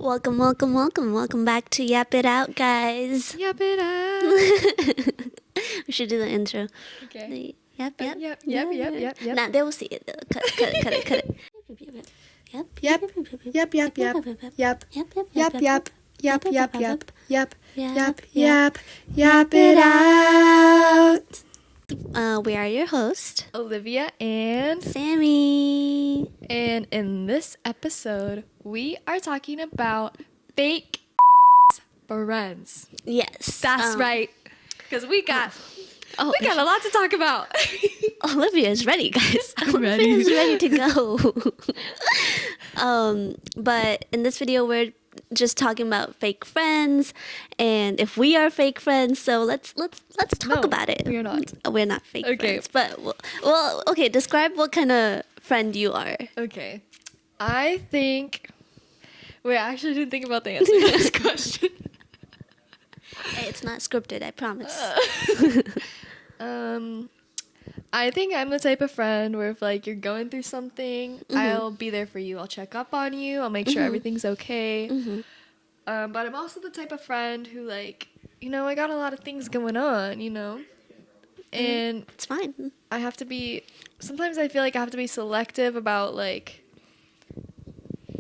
Welcome, welcome, welcome. Welcome back to Yap It Out, guys. Yap it out. We should do the intro. Okay. Yap, yap. Yep. Nah, they will see it. Cut it. Yep. Yep. Yap it out. We are your host, Olivia and Sammy. And in this episode, we are talking about fake friends. Yes. That's right. Because we got a lot to talk about. Olivia is ready, guys. I'm ready. Olivia is ready to go. But in this video, we're just talking about fake friends, and if we are fake friends, so let's talk about it. We're not. We're not fake friends, but well, okay. Describe what kind of friend you are. Okay. I think. Wait, I actually didn't think about the answer to this question. Hey, it's not scripted, I promise. I think I'm the type of friend where if like you're going through something, I'll be there for you. I'll check up on you. I'll make sure everything's okay. But I'm also the type of friend who like, I got a lot of things going on, and It's fine. I have to be. Sometimes I feel like I have to be selective about like,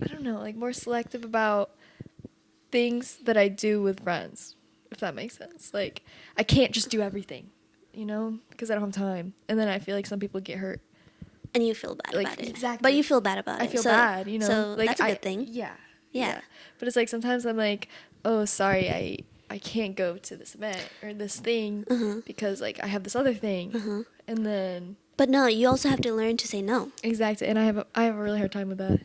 I don't know, like more selective about things that I do with friends, if that makes sense. Like I can't just do everything. Because I don't have time. And then I feel like some people get hurt. And you feel bad about it. Exactly. But you feel bad about it. I feel bad, So like, that's a good thing. Yeah. But it's like sometimes I'm like, oh, sorry, I can't go to this event or this thing because like I have this other thing. And then. But no, you also have to learn to say no. Exactly. And I have a really hard time with that.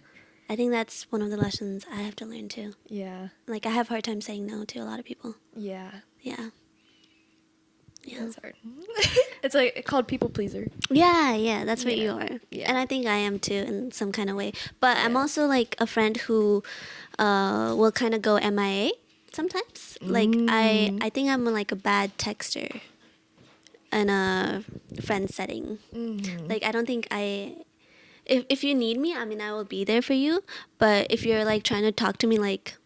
I think that's one of the lessons I have to learn too. Yeah. Like I have a hard time saying no to a lot of people. Yeah. Yeah. That's hard. It's like called people pleaser. Yeah, that's what you are. Yeah. And I think I am too in some kind of way. But I'm also like a friend who will kind of go MIA sometimes. Like I think I'm like a bad texter in a friend setting. Like I don't think if you need me, I mean I will be there for you. But if you're like trying to talk to me like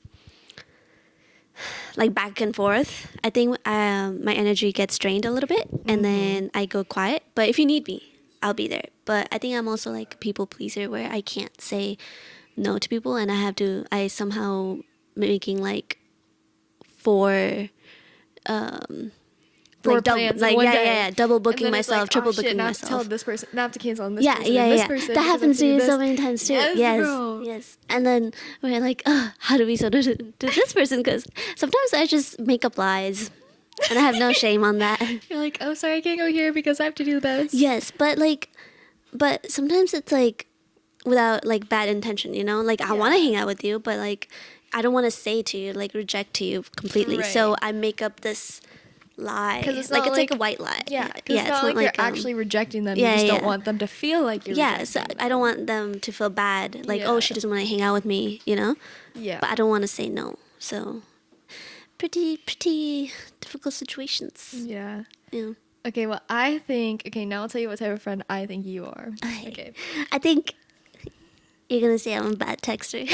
back and forth, I think my energy gets drained a little bit and then I go quiet. But if you need me, I'll be there. But I think I'm also like a people pleaser where I can't say no to people and I somehow making like four plans in one day. double booking myself, like, triple shit, booking now myself. I have to tell this person, now I have to cancel on this person, Yeah. this person. That happens to you so many times too. Yes, Yes. And then we're like, how do we sort of do this person? Because sometimes I just make up lies, and I have no shame on that. You're like, oh, sorry, I can't go here because I have to do this. Yes, but sometimes it's like without like bad intention, Like I want to hang out with you, but like I don't want to say to you, like reject to you completely. Right. So I make up this lie. It's like not it's like a white lie. Yeah, it's not like you're actually rejecting them. You just don't want them to feel like you're so I don't want them to feel bad. Like, oh, she doesn't want to hang out with me, Yeah. But I don't want to say no. So pretty difficult situations. Yeah. Yeah. Okay, well, now I'll tell you what type of friend I think you are. Okay. I think you're going to say I'm a bad texter.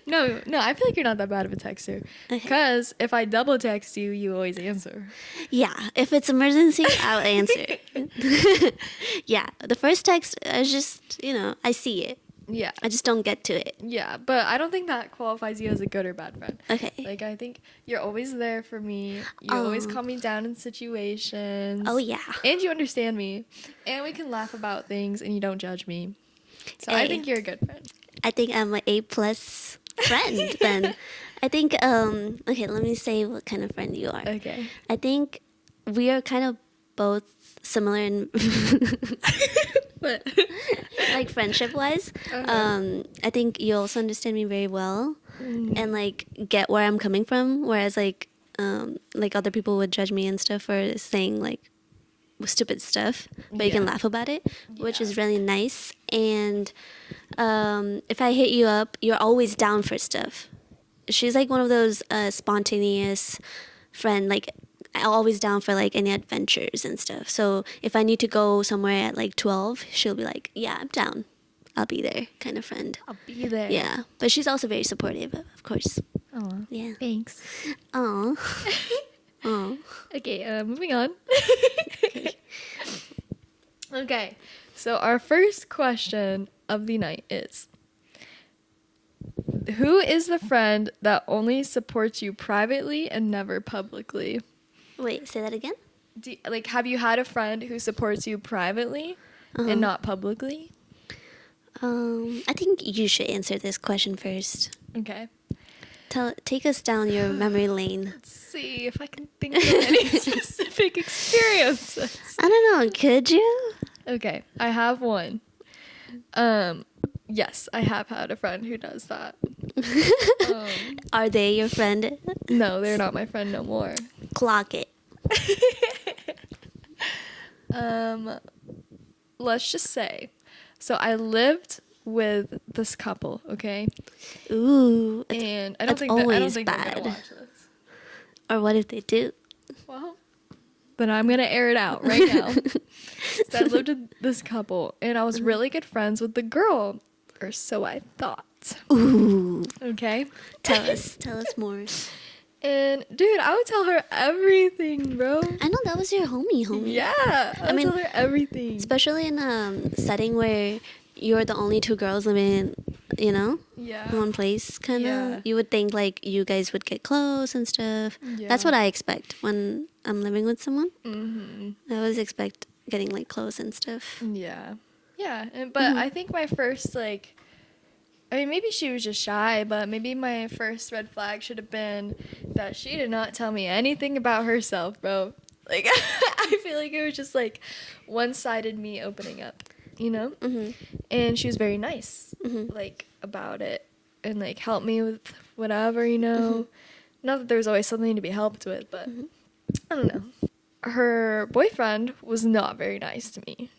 No, I feel like you're not that bad of a texter. Because if I double text you, you always answer. Yeah, if it's emergency, I'll answer. Yeah, the first text is just, I see it. Yeah. I just don't get to it. Yeah, but I don't think that qualifies you as a good or bad friend. Okay. Like, I think you're always there for me. You always calm me down in situations. Oh, yeah. And you understand me. And we can laugh about things and you don't judge me. So I think you're a good friend. I think I'm an A+ friend then. I think, okay, let me say what kind of friend you are. Okay. I think we are kind of both similar in like friendship wise. I think you also understand me very well and like get where I'm coming from, whereas like other people would judge me and stuff for saying like stupid stuff, but you can laugh about it, which is really nice. And if I hit you up, you're always down for stuff. She's like one of those spontaneous friend, like always down for like any adventures and stuff. So if I need to go somewhere at like 12, she'll be like, yeah, I'm down. I'll be there kind of friend. I'll be there. Yeah, but she's also very supportive, of course. Oh, Yeah. thanks. Oh. Oh. Okay, moving on. Okay, so our first question of the night is, who is the friend that only supports you privately and never publicly? Wait, say that again? Have you had a friend who supports you privately and not publicly? I think you should answer this question first. Okay. Take us down your memory lane. Let's see if I can think of any specific experiences. I don't know. Could you? Okay, I have one. Yes, I have had a friend who does that. Are they your friend? No, they're not my friend no more. Clock it. Let's just say, so I lived with this couple, okay? Ooh. And I don't think always they're bad. gonna watch this. Or what if they do? Well, then I'm gonna air it out right now. So I lived with this couple, and I was really good friends with the girl, or so I thought. Ooh. Okay. Tell us more. And dude, I would tell her everything, bro. I know that was your homie. Yeah, I would tell her everything. Especially in a setting where you're the only two girls living, in one place, kind of. Yeah. You would think, like, you guys would get close and stuff. Yeah. That's what I expect when I'm living with someone. Mm-hmm. I always expect getting, like, close and stuff. Yeah. Yeah, but I think my first, maybe she was just shy, but maybe my first red flag should have been that she did not tell me anything about herself, bro. Like, I feel like it was just, one-sided me opening up, Mm-hmm. And she was very nice, about it, and, helped me with whatever, Not that there was always something to be helped with, but I don't know. Her boyfriend was not very nice to me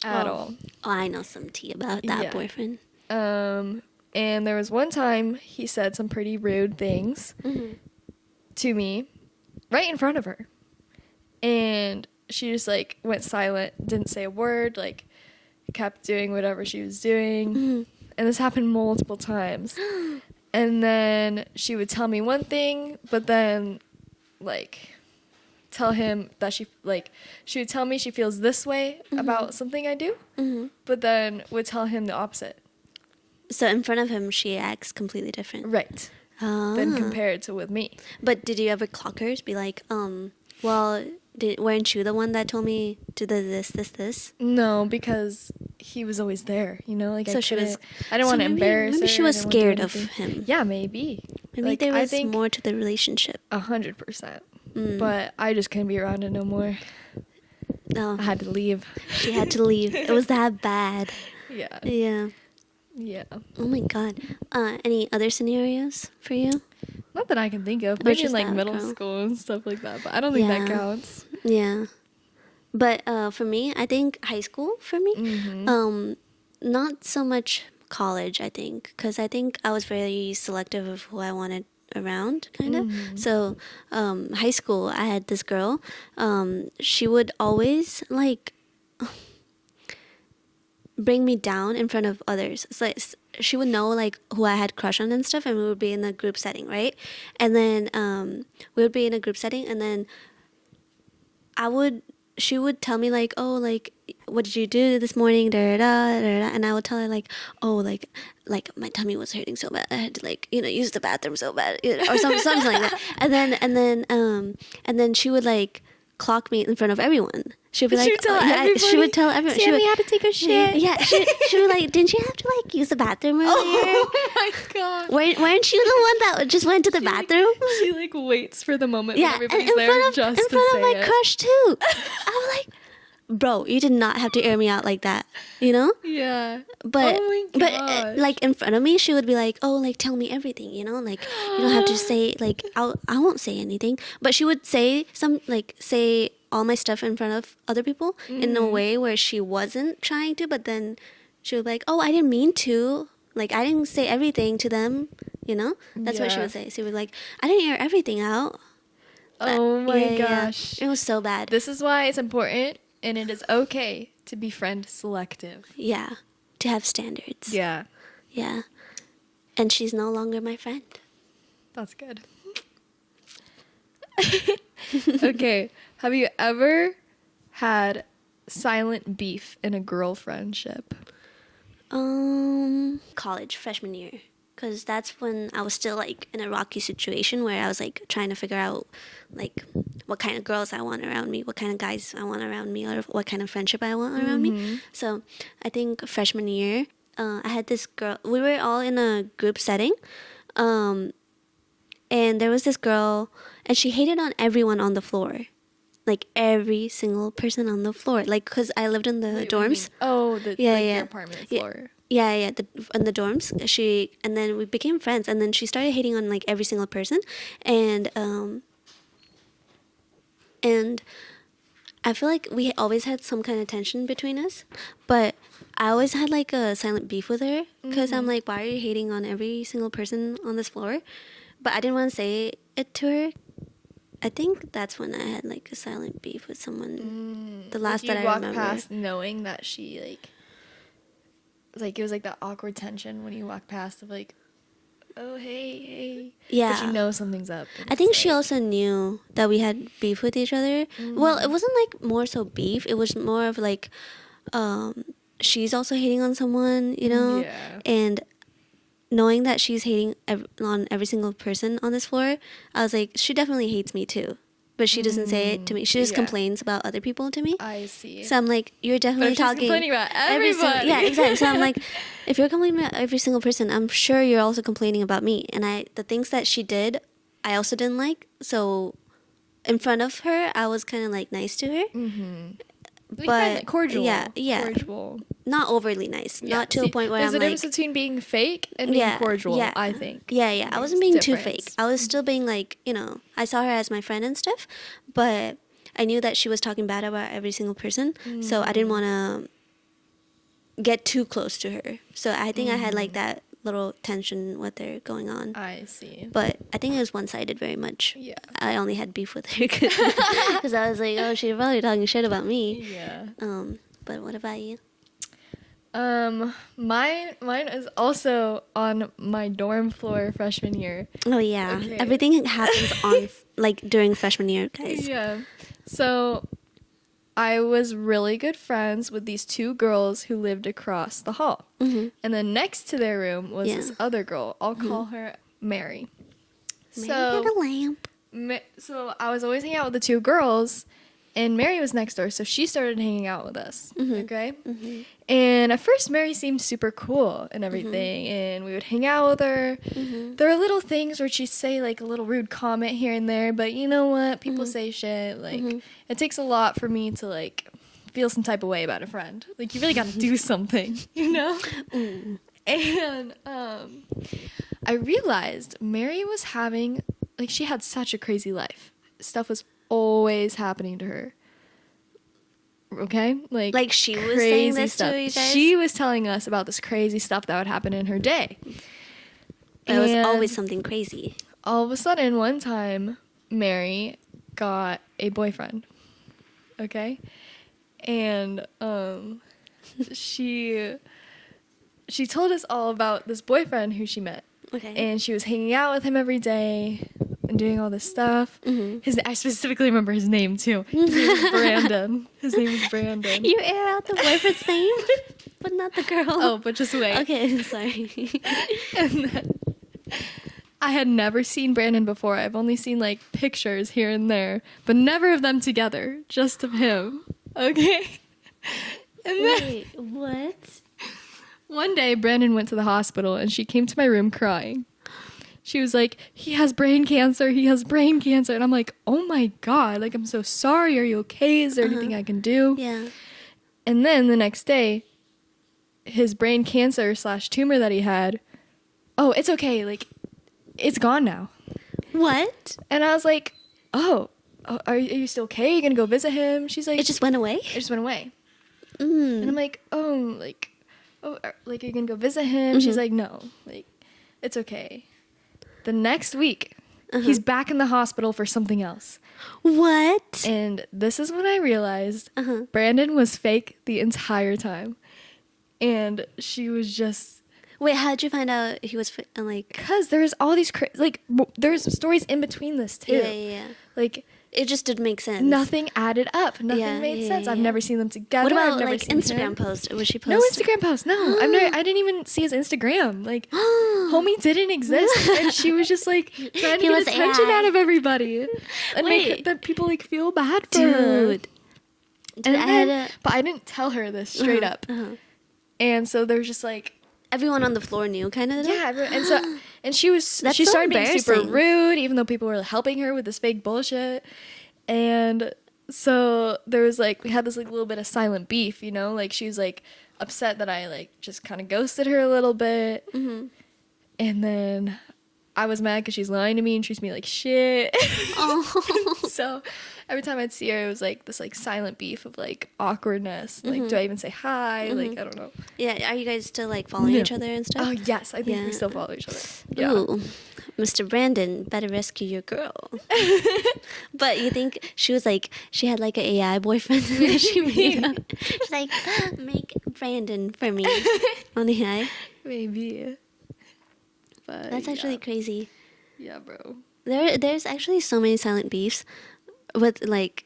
at all. Oh, I know some tea about that boyfriend. And there was one time he said some pretty rude things to me right in front of her. And she just, went silent, didn't say a word, kept doing whatever she was doing. And this happened multiple times. And then she would tell me one thing, but then, tell him that she would tell me she feels this way about something I do, but then would tell him the opposite. So in front of him, she acts completely different. Right. Than compared to with me. But did you ever clock her? Be like, well, weren't you the one that told me to do this? No, because he was always there, So she was. I didn't want to embarrass her. Maybe she was I didn't wanna do scared of anything. him. Yeah, maybe. Maybe there was I think more to the relationship. 100%. But I just couldn't be around it no more. No, I had to leave. she had to leave. It was that bad. Yeah. Yeah. Yeah. Oh my god. Any other scenarios for you? Not that I can think of. Or Maybe in just that, middle girl? school and stuff like that. But I don't think that counts. Yeah. But for me, I think high school for me. Not so much college, I think, because I think I was very selective of who I wanted around, kind of. So high school, I had this girl. She would always bring me down in front of others. It's like she would know who I had crush on and stuff, and we would be in a group setting, right? And then we would be in a group setting, and then she would tell me oh, what did you do this morning, da da da da, and I would tell her oh, my tummy was hurting so bad, I had to use the bathroom so bad, or something like that. And then she would clock me in front of everyone. She'd be She would tell everybody? she would tell everyone. Sammy had to take a shit. Yeah, she would didn't you have to use the bathroom earlier? Oh my god. Weren't you the one that just went to the bathroom? She waits for the moment Yeah, when and everybody's in there front of just in to front of say my it. crush too. I'm like, bro, you did not have to air me out like that, Yeah. But Oh my gosh. in front of me, she would be oh, tell me everything, you don't have to say I won't say anything, but she would say say all my stuff in front of other people in a way where she wasn't trying to, but then she would be oh, I didn't mean to, I didn't say everything to them, that's what she Yeah. would say. She would I didn't air everything out. Oh my Yeah. gosh. It was so bad. This is why it's important and it is okay to be friend selective. Yeah. to have standards. Yeah. Yeah. And she's no longer my friend. That's good. Okay. Have you ever had silent beef in a girl friendship? College, freshman year. Because that's when I was still, like, in a rocky situation where I was, like, trying to figure out, like, what kind of girls I want around me, what kind of guys I want around me, or what kind of friendship I want around me. So I think freshman year, I had this girl. We were all in a group setting. And there was this girl, and she hated on everyone on the floor. Like, every single person on the floor. Like, because I lived in the Wait, what do you dorms. mean? Oh, your apartment Yeah. floor. Yeah, in the dorms. And then we became friends, and then she started hating on, like, every single person. And I feel like we always had some kind of tension between us, but I always had, like, a silent beef with her, because I'm like, why are you hating on every single person on this floor? But I didn't want to say it to her. I think that's when I had, like, a silent beef with someone. The last that I remember. You walked past knowing that she, like, it was, like, that awkward tension when you walk past of, like, oh, hey. Yeah. But you know something's up. I think she also knew that we had beef with each other. Well, it wasn't, like, more so beef. It was more of, like, she's also hating on someone, you know? Yeah. And knowing that she's hating on every single person on this floor, I was like, she definitely hates me too. But she doesn't say it to me. She just complains about other people to me. I see. So I'm like, you're definitely talking. She's complaining about everybody. Yeah, exactly. So I'm like, if you're complaining about every single person, I'm sure you're also complaining about me. And the things that she did, I also didn't like. So in front of her, I was kind of, like, nice to her. But cordial. Yeah. Cordial. Not overly nice. Yeah. Not to a point where I'm there's a like... difference between being fake and being cordial, I think. Yeah. I wasn't being too fake. I was still being, like, you know, I saw her as my friend and stuff, but I knew that she was talking bad about every single person, so I didn't want to get too close to her. So I think I had, like, that little tension with her going on. I see. But I think it was one-sided very much. Yeah. I only had beef with her because I was like, oh, she's probably talking shit about me. Yeah. But what about you? Mine is also on my dorm floor freshman year. Oh yeah, Okay. everything happens on like during freshman year, guys. Yeah. So I was really good friends with these two girls who lived across the hall. And then next to their room was this other girl. I'll call her Mary. Mary had a lamp. So I was always hanging out with the two girls, and Mary was next door, so she started hanging out with us. Okay? And at first, Mary seemed super cool and everything, and we would hang out with her. There were little things where she'd say, like, a little rude comment here and there, but you know what? People say shit. Like, it takes a lot for me to, like, feel some type of way about a friend. Like, you really got to do something, you know? And I realized Mary was having, like, she had such a crazy life. Stuff was always happening to her. Okay? Like she was saying this stuff. to you guys? She was telling us about this crazy stuff that would happen in her day. It was always something crazy. All of a sudden, one time, Mary got a boyfriend. Okay? And she told us all about this boyfriend who she met. Okay. And she was hanging out with him every day and doing all this stuff. I specifically remember his name, too. His name was Brandon. His name was Brandon. You air out the boyfriend's name, but not the girl. Oh, but just wait. Okay, sorry. And then, I had never seen Brandon before. I've only seen, like, pictures here and there, but never of them together, just of him. Okay? And then, Wait, what? one day, Brandon went to the hospital, and she came to my room crying. She was like, he has brain cancer. He has brain cancer. And I'm like, oh, my God. Like, I'm so sorry. Are you okay? Is there anything I can do? Yeah. And then the next day, his brain cancer / tumor that he had, oh, it's okay. Like, it's gone now. What? And I was like, oh, are you still okay? Are you going to go visit him? She's like, It just went away? it just went away. And I'm like, are you going to go visit him? She's like, no, like, it's okay. The next week, he's back in the hospital for something else. What? And this is when I realized Brandon was fake the entire time. and she was just, Wait, how'd you find out he was like? because there's all these there's stories in between this too. Yeah. Like, It just didn't make sense. nothing added up. Nothing Yeah, made yeah, sense. I've yeah. never seen them together. What I've about never like seen Instagram him. post? Was she post? No Instagram post. No, I didn't even see his Instagram. Like, homie didn't exist, and she was just like trying to He get was attention AI. out of everybody, and make Wait. that people like feel bad for her. Dude. And I had then, but I didn't tell her this straight up, and so there was just like, everyone on the floor knew, kind of. yeah, and she That's she so started being super embarrassing. rude, even though people were helping her with this fake bullshit, and so there was like, we had this like little bit of silent beef, you know, like she was like upset that I like just kind of ghosted her a little bit, and then I was mad because she's lying to me and treats me like shit. Oh. So every time I'd see her, it was like this like silent beef of like awkwardness. Like, do I even say hi? Like, I don't know. Yeah, are you guys still like following each other and stuff? Oh yes, I think Yeah. we still follow each other. Yeah. Ooh, Mr. Brandon, better rescue your girl. But you think she was like, she had like an AI boyfriend that she made up. She's like, make Brandon for me on AI. Maybe. But That's actually crazy. yeah, bro. There's actually so many silent beefs with like,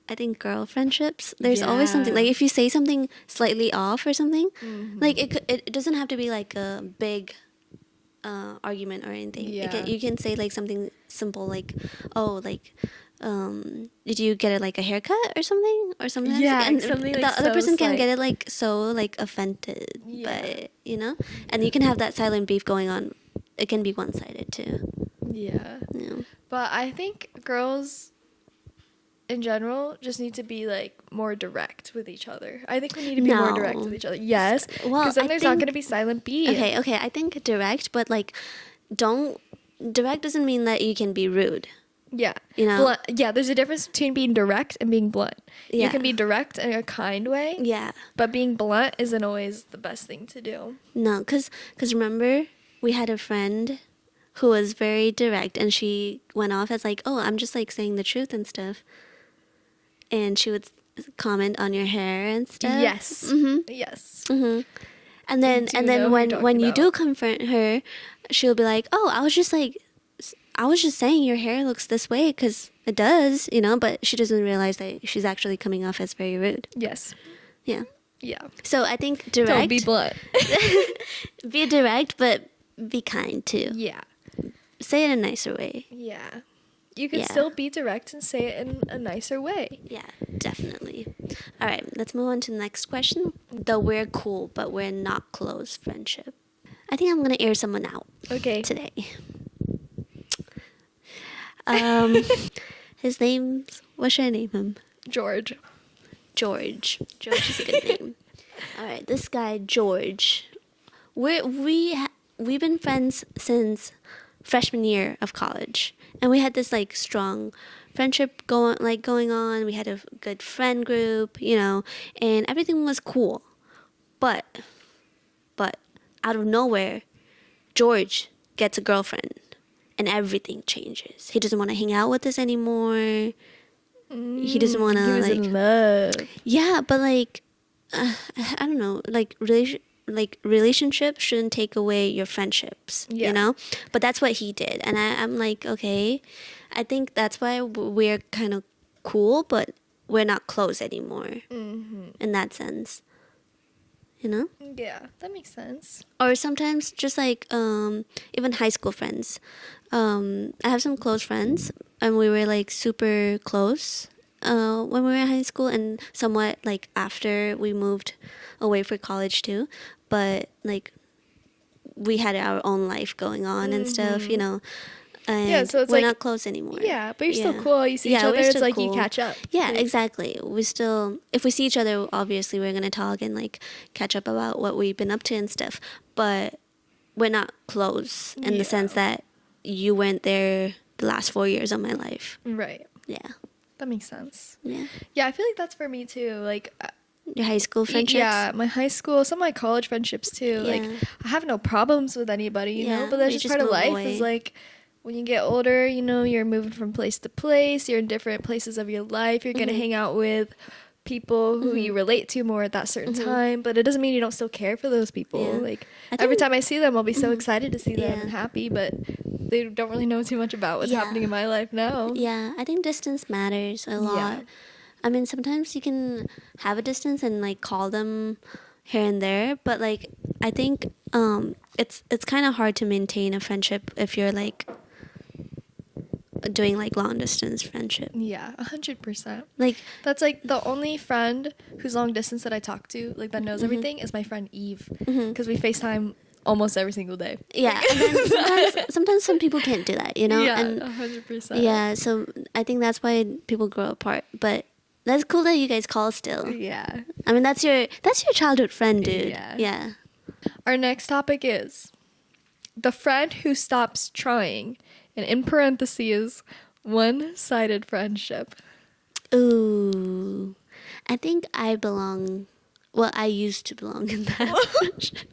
I think girl friendships. There's always something Yeah. like if you say something slightly off or something, like it doesn't have to be like a big argument or anything. Yeah. You can say like something simple like, oh, like, did you get it like a haircut or something Yeah, and something, the like, other so person can slight. get it like so like offended Yeah. but you know, and you can have that silent beef going on. It can be one-sided too. Yeah. Yeah. But I think girls in general just need to be like more direct with each other. I think we need to be more direct No. with each other. Yes. Well, Because then I there's not think- going to be silent B. Okay, I think direct, but like, direct doesn't mean that you can be rude. Yeah. You know? Blunt. Yeah, there's a difference between being direct and being blunt. You Yeah. can be direct in a kind way, Yeah. but being blunt isn't always the best thing to do. No, cause remember we had a friend who was very direct, and she went off as like, oh, I'm just like saying the truth and stuff, and she would comment on your hair and stuff. Yes. Mhm. Yes. Mhm. And then Do you know who you're when talking you do about? confront her, she'll be like, oh, I was just saying your hair looks this way because it does, you know, but she doesn't realize that she's actually coming off as very rude. Yes. Yeah. Yeah. So I think direct. Don't be blunt. Be direct, but be kind too. Yeah. Say it in a nicer way. Yeah. You can Yeah. still be direct and say it in a nicer way. Yeah, definitely. All right, let's move on to the next question. The we're cool, but we're not close friendship. I think I'm going to air someone out Okay. today. His name's, what should I name him? George. George. George is a good name. All right, this guy George. We've been friends since freshman year of college, and we had this like strong friendship going on. We had a good friend group, you know, and everything was cool. But out of nowhere, George gets a girlfriend, and everything changes. He doesn't want to hang out with us anymore. He doesn't want to He was like. in love. Yeah, but like, I don't know, like relationships shouldn't take away your friendships, Yeah. you know? But that's what he did. And I'm like, okay, I think that's why we're kind of cool, but we're not close anymore in that sense, you know? Yeah, that makes sense. Or sometimes just like even high school friends. I have some close friends, and we were like super close when we were in high school, and somewhat like after we moved away for college too. But like we had our own life going on and stuff, you know. And Yeah, so it's we're like- not close anymore. Yeah, but you're Yeah. still cool. You see each Yeah, other, we're it's still like you cool. catch up. Yeah, exactly. We still, if we see each other, obviously we're gonna talk and like catch up about what we've been up to and stuff. But we're not close in the sense that you weren't there the last 4 years of my life. Right. Yeah, That makes sense. yeah. Yeah, I feel like that's for me too. Like, Your high school friendships. yeah, my high school, some of my college friendships too. Like, Yeah. I have no problems with anybody, you know, Yeah, but that's you just just part of move life. away. Is like, when you get older, you know, you're moving from place to place. You're in different places of your life. You're gonna hang out with people who you relate to more at that certain time, but it doesn't mean you don't still care for those people. Yeah. Like I every think- time I see them, I'll be so excited to see them Yeah. and happy, but they don't really know too much about what's Yeah. happening in my life now. Yeah, I think distance matters a lot. I mean, sometimes you can have a distance and like call them here and there, but like I think it's kind of hard to maintain a friendship if you're like doing like long distance friendship. Yeah, 100%. Like That's like the only friend who's long distance that I talk to, like that knows everything, is my friend Eve, because we FaceTime almost every single day. yeah, and then sometimes some people can't do that, you know? Yeah, And 100%. yeah, so I think that's why people grow apart. But that's cool that you guys call still. Yeah. I mean, that's your childhood friend, dude. Yeah. Yeah. Our next topic is the friend who stops trying, and in parentheses, one-sided friendship. Ooh. I think I belong. Well, I used to belong in that friendship.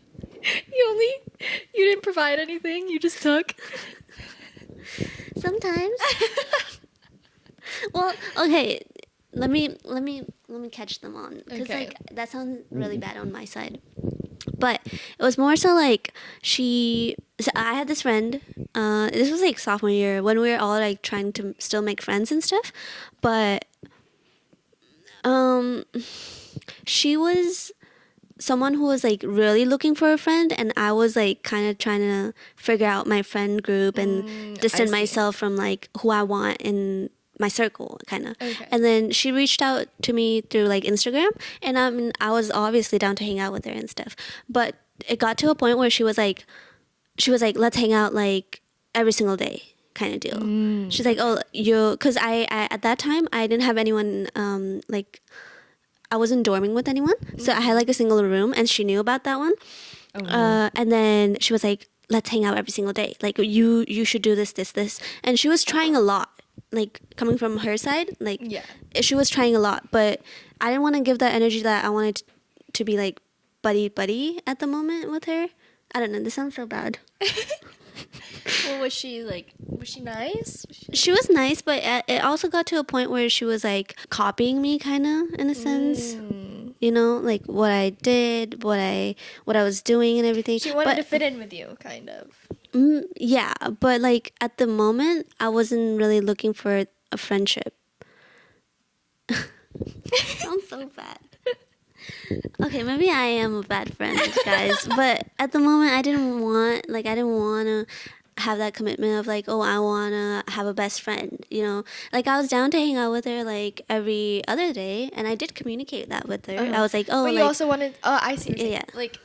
You didn't provide anything, you just took. Sometimes. Well, okay. Let me catch them on, because Okay. like that sounds really bad on my side. But it was more so like so I had this friend. This was like sophomore year when we were all like trying to still make friends and stuff. But she was someone who was like really looking for a friend, and I was like kind of trying to figure out my friend group and distance see. myself from like who I want in my circle, kind of. Okay. And then she reached out to me through like Instagram, and I mean, I was obviously down to hang out with her and stuff. But it got to a point where she was like, let's hang out like every single day, kind of deal. She's like, oh, because I at that time I didn't have anyone like. I wasn't dorming with anyone, so I had like a single room, and she knew about that one. And then she was like, "Let's hang out every single day. Like you should do this, And she was trying a lot, like coming from her side. Like she was trying a lot, but I didn't want to give that energy that I wanted to be like buddy at the moment with her. I don't know. This sounds so bad. Well, was she nice? She was nice, but it also got to a point where she was like copying me, kind of, in a sense. You know, like what I did, what I was doing, and everything. She wanted to fit in with you, kind of. Yeah, but like at the moment, I wasn't really looking for a friendship. Sounds so bad. Okay, maybe I am a bad friend, guys. But at the moment, I didn't want to have that commitment of like, oh, I want to have a best friend, you know? Like, I was down to hang out with her like every other day, and I did communicate that with her. I was like, oh, but you like, also wanted. Oh, I see. What you're saying. Yeah. Like,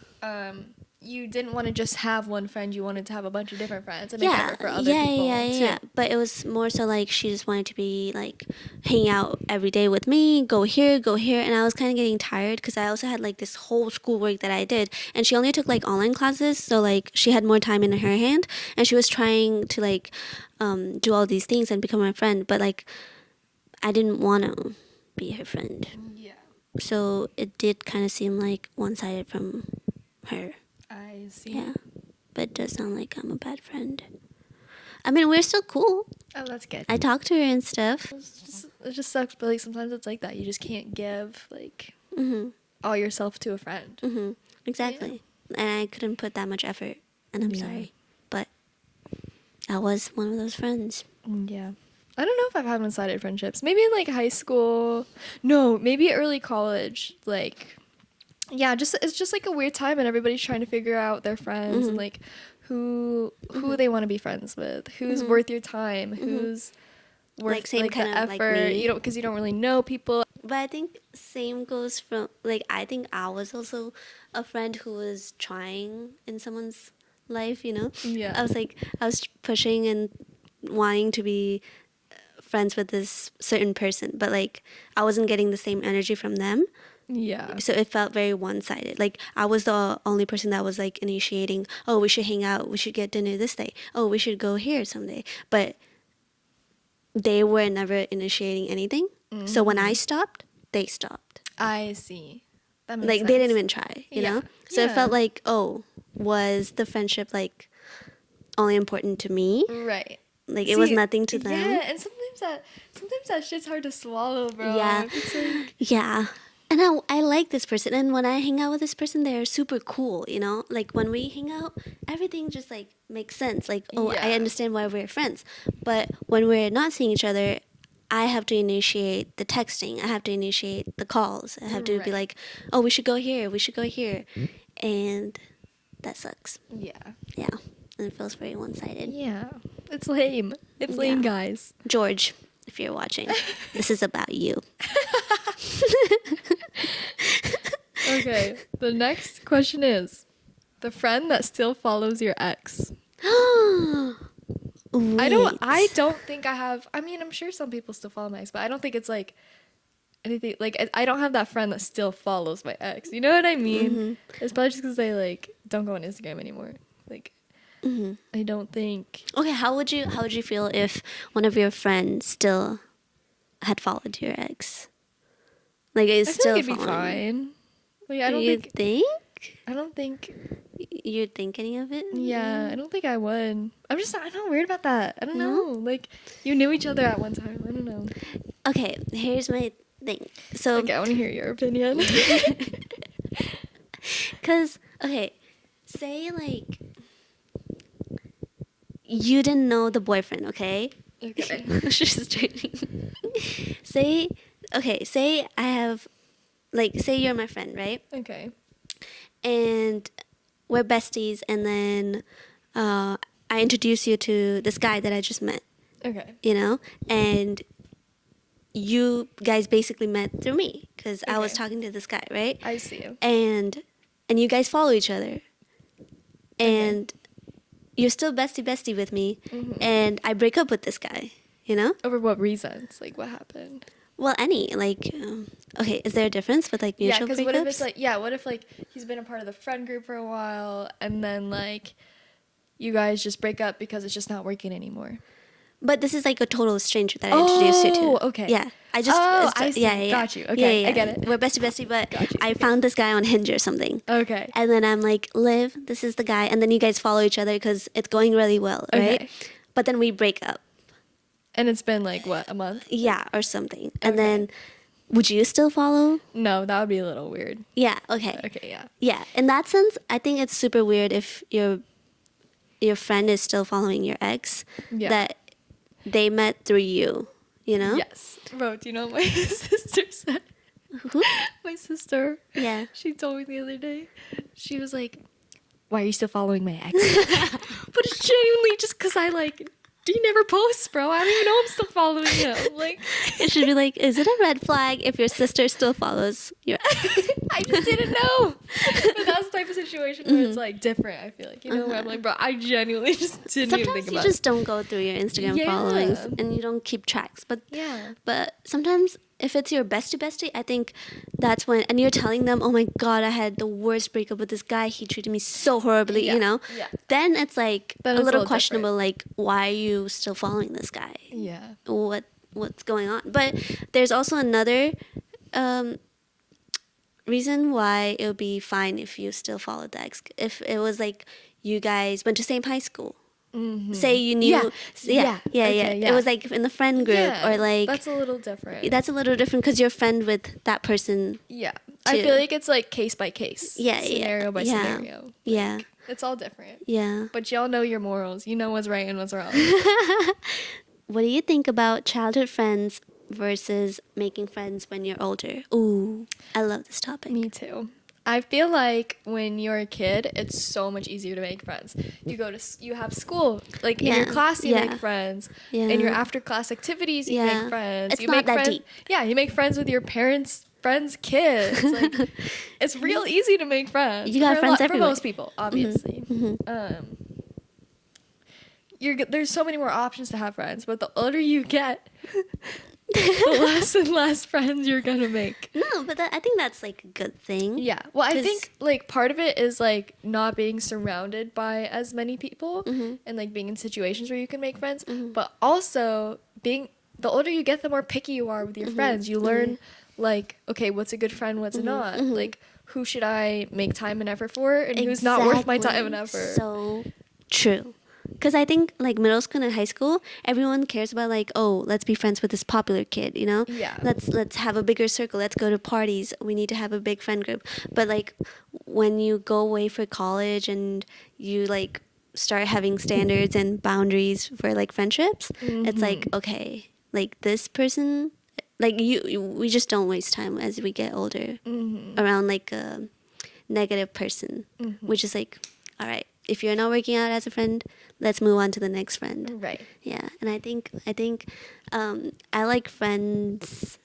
you didn't want to just have one friend. You wanted to have a bunch of different friends and make effort for other people. Yeah. But it was more so like she just wanted to be like hang out every day with me, go here, and I was kind of getting tired because I also had like this whole schoolwork that I did, and she only took like online classes, so like she had more time in her hand, and she was trying to like do all these things and become my friend, but like I didn't want to be her friend. Yeah. So it did kind of seem like one-sided from her. I see. Yeah, but it does sound like I'm a bad friend. I mean, we're still cool. Oh, that's good. I talk to her and stuff. It just sucks, but like sometimes it's like that. You just can't give like all yourself to a friend. Exactly. And I couldn't put that much effort, and I'm sorry, but I was one of those friends. Yeah. I don't know if I've had one-sided friendships. Maybe in like high school. No, maybe early college. Like, yeah, it's just like a weird time, and everybody's trying to figure out their friends and like who they want to be friends with, who's worth your time, who's worth Like, same like, kind the of like effort. me. You know, because you don't really know people. But I think same goes from like I think I was also a friend who was trying in someone's life. You know, Yeah. I was pushing and wanting to be friends with this certain person, but like I wasn't getting the same energy from them. Yeah. So it felt very one-sided. Like I was the only person that was like initiating, oh, we should hang out, we should get dinner this day, oh, we should go here someday, but they were never initiating anything. So when I stopped, they stopped. I see. That makes Like sense. they didn't even try, you know. So it Yeah. felt like, oh, was the friendship like only important to me? Right. Like it was See, nothing to them. Yeah, and sometimes sometimes that shit's hard to swallow, bro. Yeah. It's like, Yeah. And I like this person. And when I hang out with this person, they're super cool, you know? Like, when we hang out, everything just, like, makes sense. Like, oh, I Yeah. understand why we're friends. But when we're not seeing each other, I have to initiate the texting. I have to initiate the calls. I have to be Right. like, oh, we should go here. We should go here. And that sucks. yeah. Yeah. And it feels very one-sided. Yeah. It's lame. It's lame, Yeah. guys. George, if you're watching, this is about you. Okay. The next question is the friend that still follows your ex. I don't think I have. I mean, I'm sure some people still follow my ex, but I don't think it's like anything. Like, I don't have that friend that still follows my ex. You know what I mean? Mm-hmm. It's probably just because they like don't go on Instagram anymore. Like, Mm-hmm. I don't think. Okay, how would you feel if one of your friends still had followed your ex? Like, is I feel still like it'd be following? fine. Like, I Do don't you think. think I don't think. you'd think any of it? Yeah, I don't think I would. I'm not weird about that. I don't No? know. Like, you knew each other at one time. I don't know. Okay, here's my thing. So, Okay, I want to hear your opinion. because okay, say like you didn't know the boyfriend, okay? Okay. She's straining. Say I have, like, say you're my friend, right? Okay. And we're besties, and then I introduce you to this guy that I just met, Okay. you know? And you guys basically met through me, because I was Okay. talking to this guy, right? I see you. And you guys follow each other. And you're still bestie with me, and I break up with this guy, you know? Over what reasons? Like, what happened? Well, any, like, okay, is there a difference with, like, Yeah, mutual because breakups? what if it's like, what if, like, he's been a part of the friend group for a while, and then, like, you guys just break up because it's just not working anymore? But this is, like, a total stranger that I introduced you to. Oh, okay. Yeah. I just... I see. Yeah. Got you. Okay, I get it. We're bestie, but Got you. I found this guy on Hinge or something. Okay. And then I'm like, Liv, this is the guy. And then you guys follow each other because it's going really well, right? Okay. But then we break up. And it's been, like, what, a month? Yeah, or something. And Okay. then... Would you still follow? No, that would be a little weird. Yeah, okay. Okay, yeah. Yeah, in that sense, I think it's super weird if your friend is still following your ex, Yeah. that they met through you, you know? Yes. Bro, do you know what my sister said? Who? My sister. Yeah. She told me the other day. She was like, why are you still following my ex? But it's genuinely just because I, like, do you never post, bro? I don't even know I'm still following him. Like, It should be like, is it a red flag if your sister still follows your ex? I just didn't know. But that's the type of situation where it's, like, different, I feel like. You know, where I'm like, bro, I genuinely just didn't even think Sometimes you about just don't go through your Instagram Yeah. followings and you don't keep tracks. But Yeah. But sometimes if it's your bestie, I think that's when, and you're telling them, oh my God, I had the worst breakup with this guy. He treated me so horribly, Yeah, you know? yeah. Then it's like Then a it's a little little questionable, like, why are you still following this guy? Yeah. What's going on? But there's also another reason why it would be fine if you still followed the ex. If it was like you guys went to same high school. Say you knew, Yeah. Okay, It was like in the friend group, Yeah, or like that's a little different. that's a little different because you're friend with that person. Yeah. I too. feel like it's like case by case. Yeah, Scenario by yeah. scenario. Yeah, It's all different. yeah. But y'all know your morals. You know what's right and what's wrong. What do you think about childhood friends versus making friends when you're older? Ooh, I love this topic. Me too. I feel like when you're a kid, it's so much easier to make friends. You have school, like in your Yeah, class, you yeah. make friends. Yeah. In your after class activities, you Yeah. make friends. It's you not make that friends, deep. Yeah, you make friends with your parents' friends' kids. Like, it's real easy to make friends. You got for friends for everywhere. most people, obviously. There's so many more options to have friends, but the older you get, the less and less friends you're gonna make. No, but I think that's like a good thing. Yeah. Well, I 'Cause- think like part of it is like not being surrounded by as many people Mm-hmm. and like being in situations where you can make friends, but also being the older you get, the more picky you are with Mm-hmm. your friends. You learn like, okay, what's a good friend, what's not. Mm-hmm. Like, who should I make time and effort for, and who's not worth my time and effort. So true. Because I think like middle school and high school, everyone cares about like, oh, let's be friends with this popular kid, you know? Yeah. Let's have a bigger circle. Let's go to parties. We need to have a big friend group. But like when you go away for college and you like start having standards and boundaries for like friendships, it's like, okay, like this person, like we just don't waste time as we get older around like a negative person. Which is like, all right, if you're not working out as a friend, let's move on to the next friend. Right. Yeah, and I think I like friends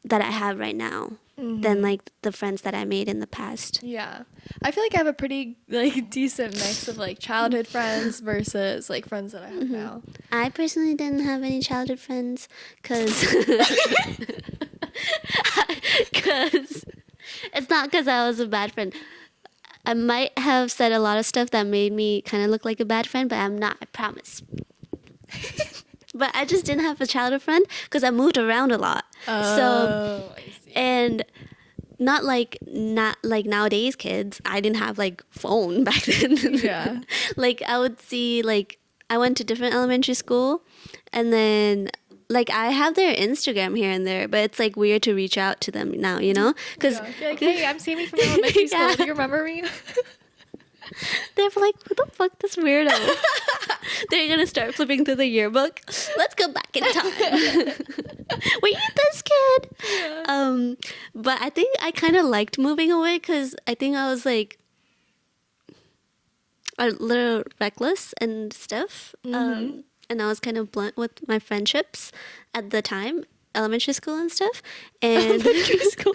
that I have right now than like the friends that I made in the past. Yeah. I feel like I have a pretty like decent mix of like childhood friends versus like friends that I have now. I personally didn't have any childhood friends because it's not because I was a bad friend. I might have said a lot of stuff that made me kind of look like a bad friend, but I'm not, I promise. But I just didn't have a childhood friend because I moved around a lot. So, I see. and not like nowadays kids. I didn't have like phone back then. Yeah. Like I would see like I went to different elementary school, and then like I have their Instagram here and there, but it's like weird to reach out to them now, you know? Because You're like, hey, I'm Sammy from elementary school. Yeah. Do you remember me? they're like, who the fuck, this weirdo? They're gonna start flipping through the yearbook. Let's go back in time. Were you this kid? Yeah. But I think I kind of liked moving away because I think I was like a little reckless and stuff. And I was kind of blunt with my friendships at the time, elementary school and stuff. And Elementary school.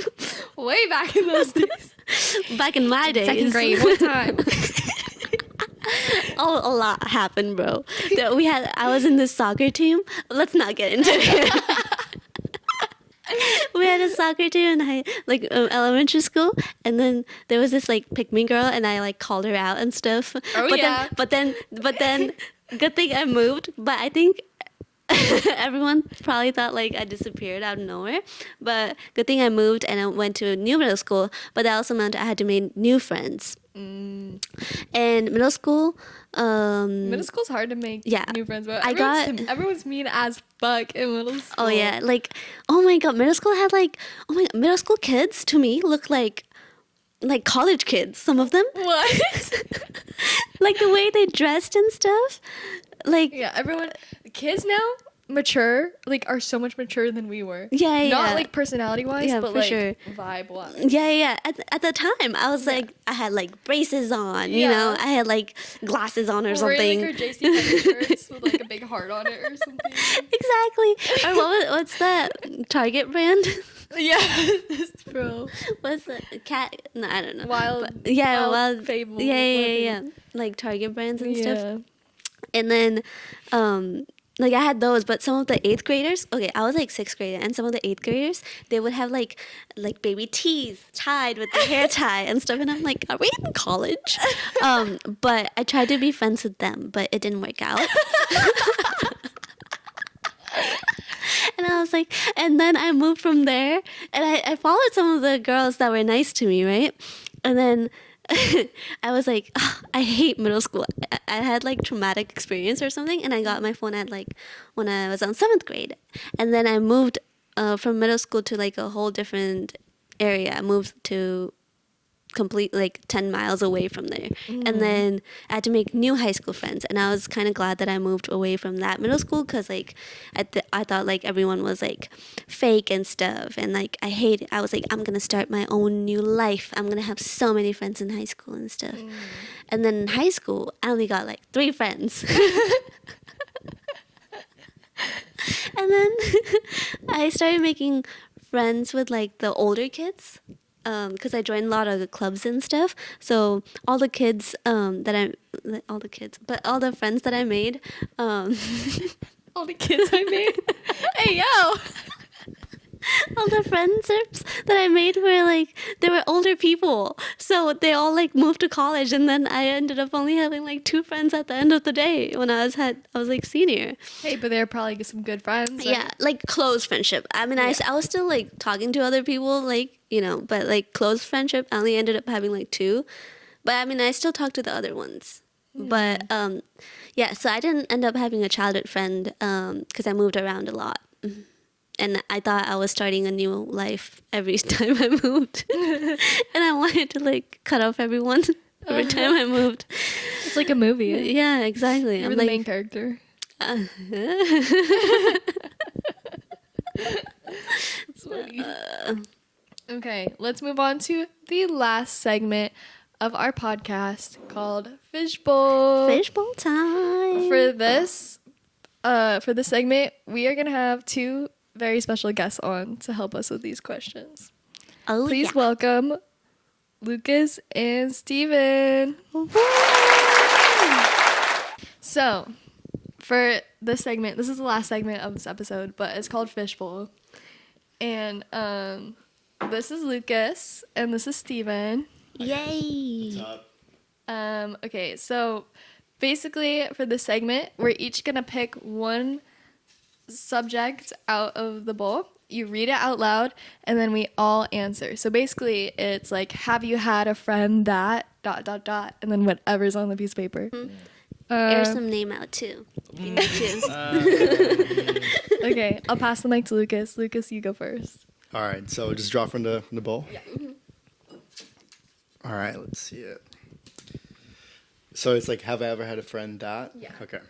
Way back in those days. back in my days. Second grade. What time? Oh, a lot happened, bro. I was in the soccer team. Let's not get into it. We had a soccer team in elementary school, and then there was this like pick me girl, and I like called her out and stuff. Oh, yeah. But then, good thing I moved. But I think everyone probably thought like I disappeared out of nowhere. But good thing I moved and I went to a new middle school. But that also meant I had to make new friends. And middle school, Middle school's hard to make new friends, but everyone's mean as fuck in middle school. Oh yeah, like oh my god, middle school had like middle school kids to me look like college kids. Some of them, What? like the way they dressed and stuff. Like Yeah, kids now mature, like are so much mature than we were. Yeah. Not like personality wise, Yeah, but for like sure. vibe wise. Yeah. At the time, I was like, I had like braces on, you know, I had like glasses on or something. Wearing like our JC shirts with like a big heart on it or something. Exactly. Or what's that Target brand? Yeah, bro. What's the cat? No, I don't know. Wild Fable. Yeah. Like Target brands and stuff. And then, like I had those, but some of the 8th graders, okay, I was like 6th grader, and some of the 8th graders, they would have like baby teeth tied with the hair tie and stuff, and I'm like, are we in college? But I tried to be friends with them, but it didn't work out. And I was like, and then I moved from there, and I followed some of the girls that were nice to me, right? And then I was like, oh, I hate middle school. I had like traumatic experience or something, and I got my phone at like when I was on 7th grade, and then I moved from middle school to like a whole different area. I moved to complete like 10 miles away from there, and then I had to make new high school friends, and I was kind of glad that I moved away from that middle school because like I thought like everyone was like fake and stuff, and like I was like, I'm gonna start my own new life. I'm gonna have so many friends in high school and stuff. And then in high school I only got like 3 friends. And then I started making friends with like the older kids because I joined a lot of the clubs and stuff. So all the kids all the friends that I made, all the kids I made. Hey yo. all the friendships that I made were like, they were older people. So they all like moved to college, and then I ended up only having like 2 friends at the end of the day when I was like senior. Hey, but they're probably some good friends. Yeah, like close friendship. I mean, I was still like talking to other people, like, you know, but like close friendship, I only ended up having like 2. But I mean, I still talk to the other ones. But yeah, so I didn't end up having a childhood friend because I moved around a lot. And I thought I was starting a new life every time I moved. And I wanted to like cut off everyone every time I moved. It's like a movie. Yeah, exactly. You're I'm the like, main character. That's funny. Okay, let's move on to the last segment of our podcast called Fishbowl. Fishbowl time. For this segment, we are gonna have two very special guests on to help us with these questions. Oh, Please yeah. welcome Lukas and Steven. So, for this segment, this is the last segment of this episode, but it's called Fishbowl. And this is Lukas and this is Steven. Yay. What's up? Okay, so basically for this segment, we're each gonna pick one subject out of the bowl. You read it out loud, and then we all answer. So basically, it's like, have you had a friend that ... and then whatever's on the piece of paper. Air some name out too. If you need to. Okay, I'll pass the mic to Lukas. Lukas, you go first. All right, so just draw from the bowl. Yeah. All right, let's see it. So it's like, have I ever had a friend that? Yeah. Okay.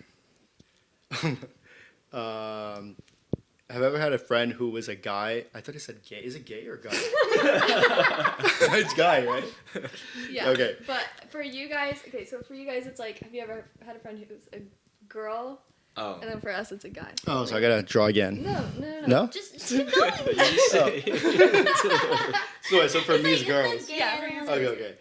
Have I ever had a friend who was a guy? I thought it said gay. Is it gay or guy? It's guy, right? Yeah. Okay. But for you guys, it's like, have you ever had a friend who's a girl? Oh. And then for us, it's a guy. Oh, so I gotta draw again. No. No? Just keep going. So for me, it's girls. Yeah. Okay.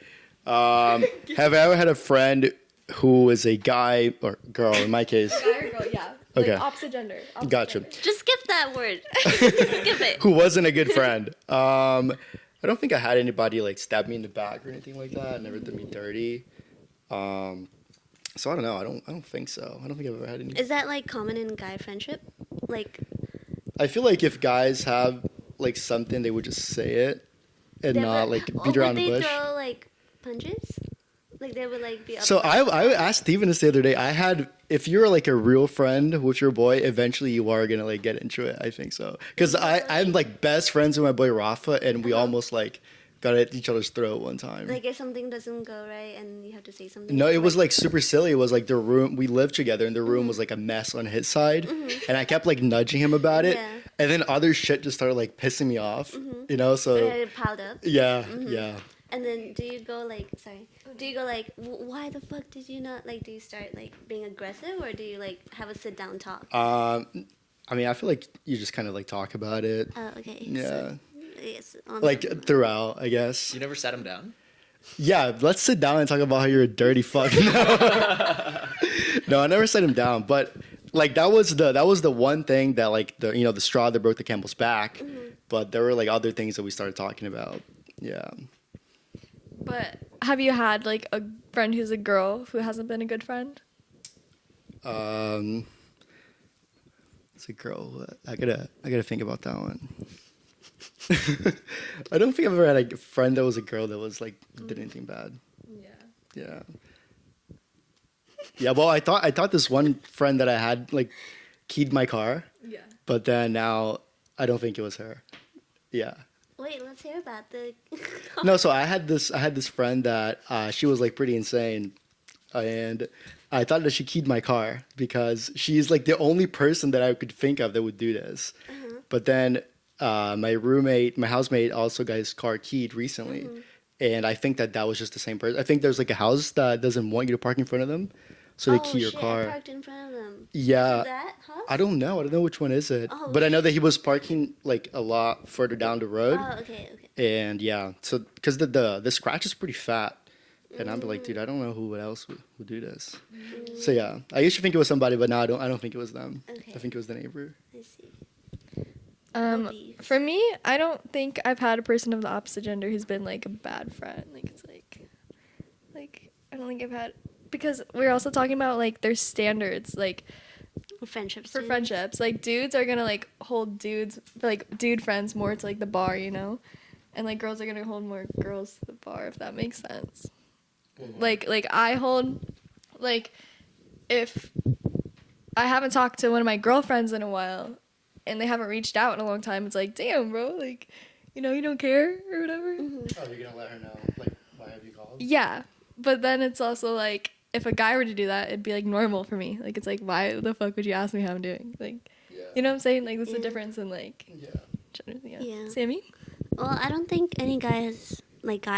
Have I ever had a friend who is a guy or girl? In my case, Guy or girl, yeah. Okay. Like opposite gender. Gotcha. Just skip that word. Skip it. who wasn't a good friend. I don't think I had anybody like stab me in the back or anything like that. Never did me dirty. So I don't know. I don't think so. I don't think I've ever had any. Is that like common in guy friendship? Like I feel like if guys have like something, they would just say it and they not would- like or beat around would the they bush. throw like punches? Like they would like be up. So I asked Steven this the other day. If you're like a real friend with your boy, eventually you are gonna like get into it. I think so. Because I'm like best friends with my boy Rafa, and we almost like got at each other's throat one time. Like if something doesn't go right and you have to say something. No, it was like super silly. It was like the room we lived together, and the room was like a mess on his side, and I kept like nudging him about it, Yeah. and then other shit just started like pissing me off, you know. And So it piled up. yeah, yeah. And then do you go like why the fuck did you not like? Do you start like being aggressive or do you like have a sit down talk? I mean, I feel like you just kind of like talk about it, Oh, okay. yeah, So, yes. like throughout, I guess. You never sat him down? Yeah, let's sit down and talk about how you're a dirty fuck. No, I never set him down, but like that was the one thing that like the straw that broke the camel's back. But there were like other things that we started talking about. Yeah. But have you had like a friend who's a girl who hasn't been a good friend? It's a girl. I gotta think about that one. I don't think I've ever had a friend that was a girl that was like did anything bad. Yeah. Yeah. Yeah. Well, I thought this one friend that I had like keyed my car, Yeah. but then now I don't think it was her. Yeah. Wait, let's hear about the. No, so I had this friend that she was like pretty insane, and I thought that she keyed my car because she's like the only person that I could think of that would do this. But then my housemate also got his car keyed recently, and I think that was just the same person. I think there's like a house that doesn't want you to park in front of them, so they key your shit, car. I parked in front of them. Yeah. Is that house? I don't know which one is it, Oh, but I know that he was parking like a lot further down the road. Oh, okay. And yeah, so because the scratch is pretty fat, and I'm like, dude, I don't know who else would do this. So yeah, I used to think it was somebody, but now I don't think it was them. Okay. I think it was the neighbor. I see. For me, I don't think I've had a person of the opposite gender who's been like a bad friend. Like it's like I don't think I've had, because we're also talking about like their standards, like Friendships. for friendships. Like dudes are gonna like hold dudes, like dude friends more to like the bar, you know, and like girls are gonna hold more girls to the bar, if that makes sense. Like I hold Like, if I haven't talked to one of my girlfriends in a while and they haven't reached out in a long time, it's like, damn, bro, like, you know, you don't care or whatever. Oh, you're gonna let her know, like, why have you called? Yeah. But then it's also like, if a guy were to do that, it'd be like normal for me. Like, it's like, why the fuck would you ask me how I'm doing? Like, you know what I'm saying? Like, there's a difference in, like, Yeah. Sammy? Well, I don't think any guy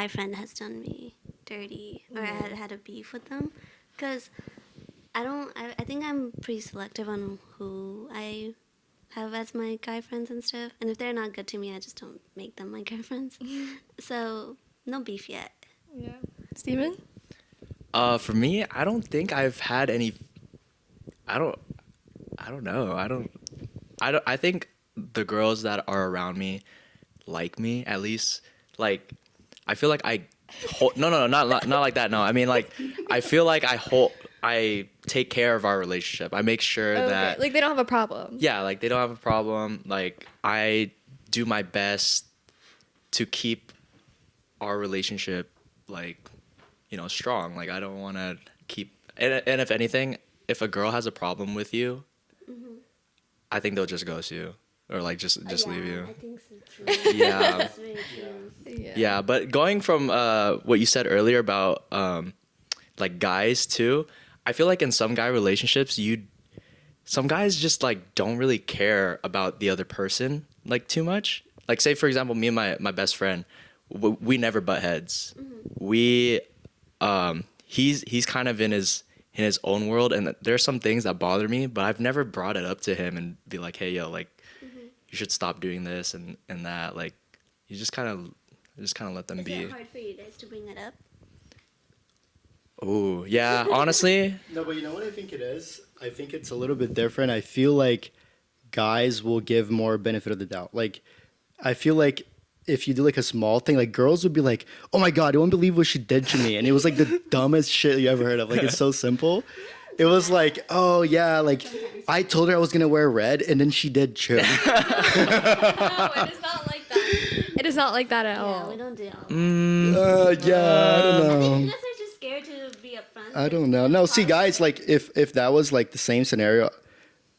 friend has done me dirty or I had a beef with them. Because I think I'm pretty selective on who I have as my guy friends and stuff. And if they're not good to me, I just don't make them my guy friends. So, no beef yet. Yeah. Steven? For me, I don't think I've had any. I don't know. I think the girls that are around me like me at least. Like, I feel like I hold. No, not like that. No, I mean like I feel like I take care of our relationship. I make sure that like they don't have a problem. Yeah, like they don't have a problem. Like I do my best to keep our relationship like, you know, strong. Like I don't want to keep and if anything, if a girl has a problem with you, I think they'll just ghost you or like just leave you. I think so too. Yeah. That's very true. Yeah, but going from what you said earlier about like guys too, I feel like in some guy relationships, some guys just like don't really care about the other person like too much. Like say for example, me and my best friend, we never butt heads. We he's kind of in his own world, and there's some things that bother me, but I've never brought it up to him and be like, hey yo, like you should stop doing this and that. Like you just kind of let them be. Is it hard for you guys to bring it up? Oh yeah, honestly. No, but you know what I think it is? I think it's a little bit different. I feel like guys will give more benefit of the doubt. Like, I feel like if you do like a small thing, like girls would be like, "Oh my god, you won't believe what she did to me," and it was like the dumbest shit you ever heard of. Like, it's so simple. It was like, "Oh yeah, like I told her I was gonna wear red, and then she did too." No, it is not like that. It is not like that at Yeah, all. we don't do all. Yeah, I don't I know. think you guys are just scared to be upfront. I don't know. No, see, guys, like if that was like the same scenario,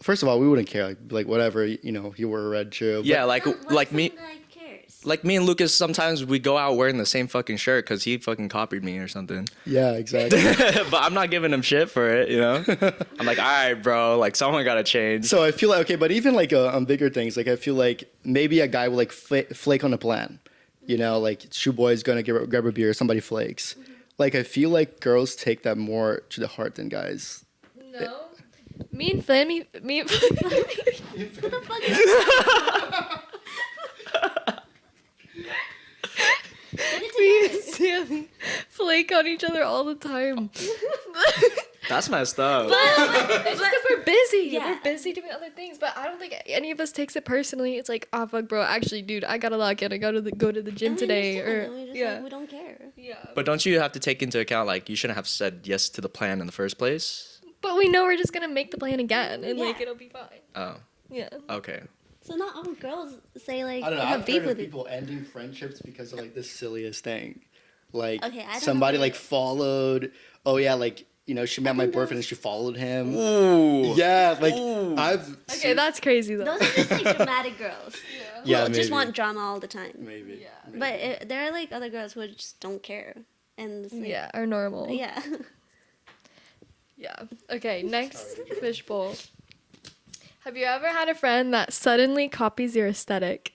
first of all, we wouldn't care. Like whatever, you know, you were a red shoe. But Yeah, like me. Some guy cares? Like me and Lucas, sometimes we go out wearing the same fucking shirt because he fucking copied me or something. Yeah, exactly. But I'm not giving him shit for it, you know? I'm like, all right, bro, like someone got to change. So I feel like, okay, but even like on bigger things, like I feel like maybe a guy will like flake on a plan. You know, like shoe boy's gonna grab a beer, somebody flakes. Like I feel like girls take that more to the heart than guys. No. Me and Flynn, me and What the fuck is that? me and Sammy flake on each other all the time. That's messed up. It's just because we're busy. Yeah. We're busy doing other things, but I don't think any of us takes it personally. It's like, oh fuck, bro. Actually, dude, I gotta log in. I gotta go to the gym And we today, understand, or and we just, yeah, like, we don't care. yeah. But don't you have to take into account, like, you shouldn't have said yes to the plan in the first place? But we know we're just gonna make the plan again, and like Yeah. it'll be fine. Oh, Yeah. okay. So not all girls say like I don't know. have I've beef heard of with you. people ending friendships because of like the silliest thing, like Okay, I don't somebody know. like followed. Oh yeah, like you know she met my boyfriend and she followed him. Ooh. Yeah, like Ooh. I've Okay, that's crazy though. Those are just like dramatic girls. yeah who just maybe. want drama all the time. Maybe. Yeah. But there are like other girls who just don't care. And it's like, Yeah, are normal. Yeah. Yeah. Okay, next fishbowl. Have you ever had a friend that suddenly copies your aesthetic?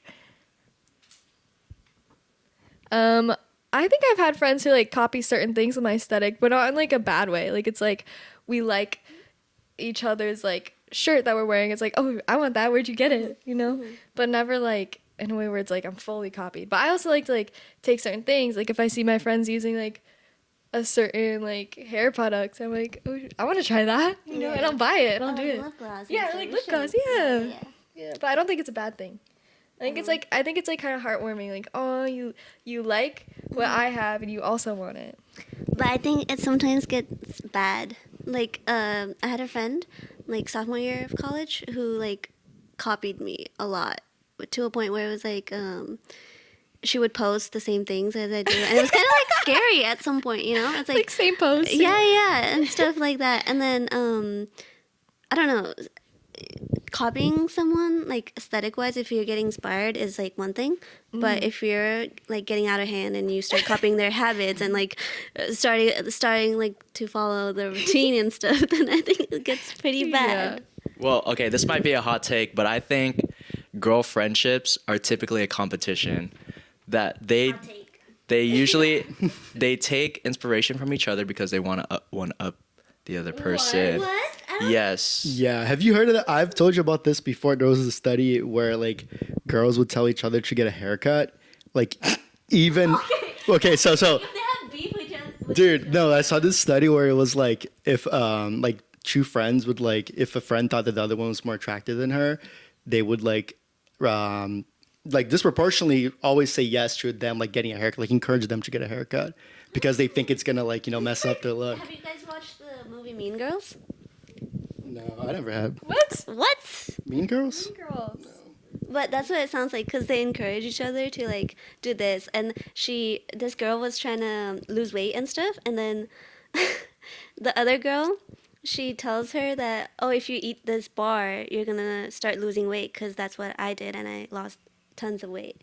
I think I've had friends who like copy certain things of my aesthetic, but not in like a bad way. Like it's like we like each other's like shirt that we're wearing. It's like, oh, I want that. Where'd you get it? You know? But never like in a way where it's like I'm fully copied. But I also like to like take certain things. Like if I see my friends using like a certain like hair product, I'm like, oh, I want to try that, you know, and I'll buy it and I'll do it. Lip gloss. Yeah, like lip gloss, yeah. Yeah, but I don't think it's a bad thing. I think it's like kind of heartwarming. Like, oh, you like what I have and you also want it. But I think it sometimes gets bad. Like, I had a friend, like sophomore year of college, who like copied me a lot to a point where it was like, she would post the same things as I do, and it was kind of like scary at some point, you know. It's like same pose. yeah, and stuff like that. And then I don't know, copying someone like aesthetic wise, if you're getting inspired, is like one thing. But if you're like getting out of hand and you start copying their habits and like starting like to follow the routine and stuff, then I think it gets pretty bad. Well, okay, this might be a hot take, but I think girl friendships are typically a competition that they usually they take inspiration from each other because they want to one up the other person. What? Yes. Yeah, have you heard of that? I've told you about this before. There was a study where like girls would tell each other to get a haircut, like even okay. So If they have beef with dude, no, I saw this study where it was like if like two friends would like if a friend thought that the other one was more attractive than her, they would like disproportionately always say yes to them like getting a haircut, like encourage them to get a haircut because they think it's gonna like mess up their look. Have you guys watched the movie Mean Girls? No, I never have. What? Mean Girls? Girls. But that's what it sounds like because they encourage each other to like do this. And this girl was trying to lose weight and stuff, and then the other girl, she tells her that, oh, if you eat this bar, you're gonna start losing weight because that's what I did, and I lost tons of weight.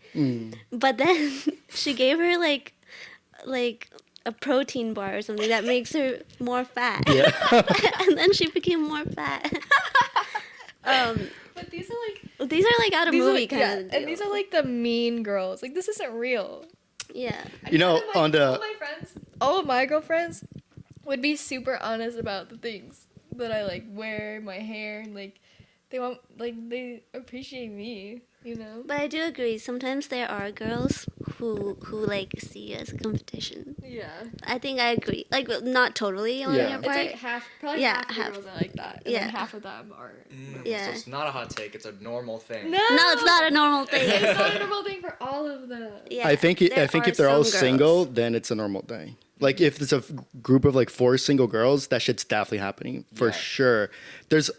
But then she gave her like a protein bar or something that makes her more fat. Yeah. And then she became more fat. But these are like out of movie kind of deal. and these are like the mean girls. Like this isn't real. Yeah. All of my girlfriends would be super honest about the things that I like wear, my hair, and like they appreciate me, you know. But I do agree. Sometimes there are girls who like see as a competition. Yeah. I think I agree. Like not totally on Yeah. your It's part. like half of the girls are like that, and Yeah. then half of them are. Yeah. So it's not a hot take, it's a normal thing. No, No, it's not a normal thing. It's not a normal thing for all of them. Yeah, I think there if are they're all some girls. single, then it's a normal thing. Like if it's a group of like 4 single girls, that shit's definitely happening for Yeah. sure. There's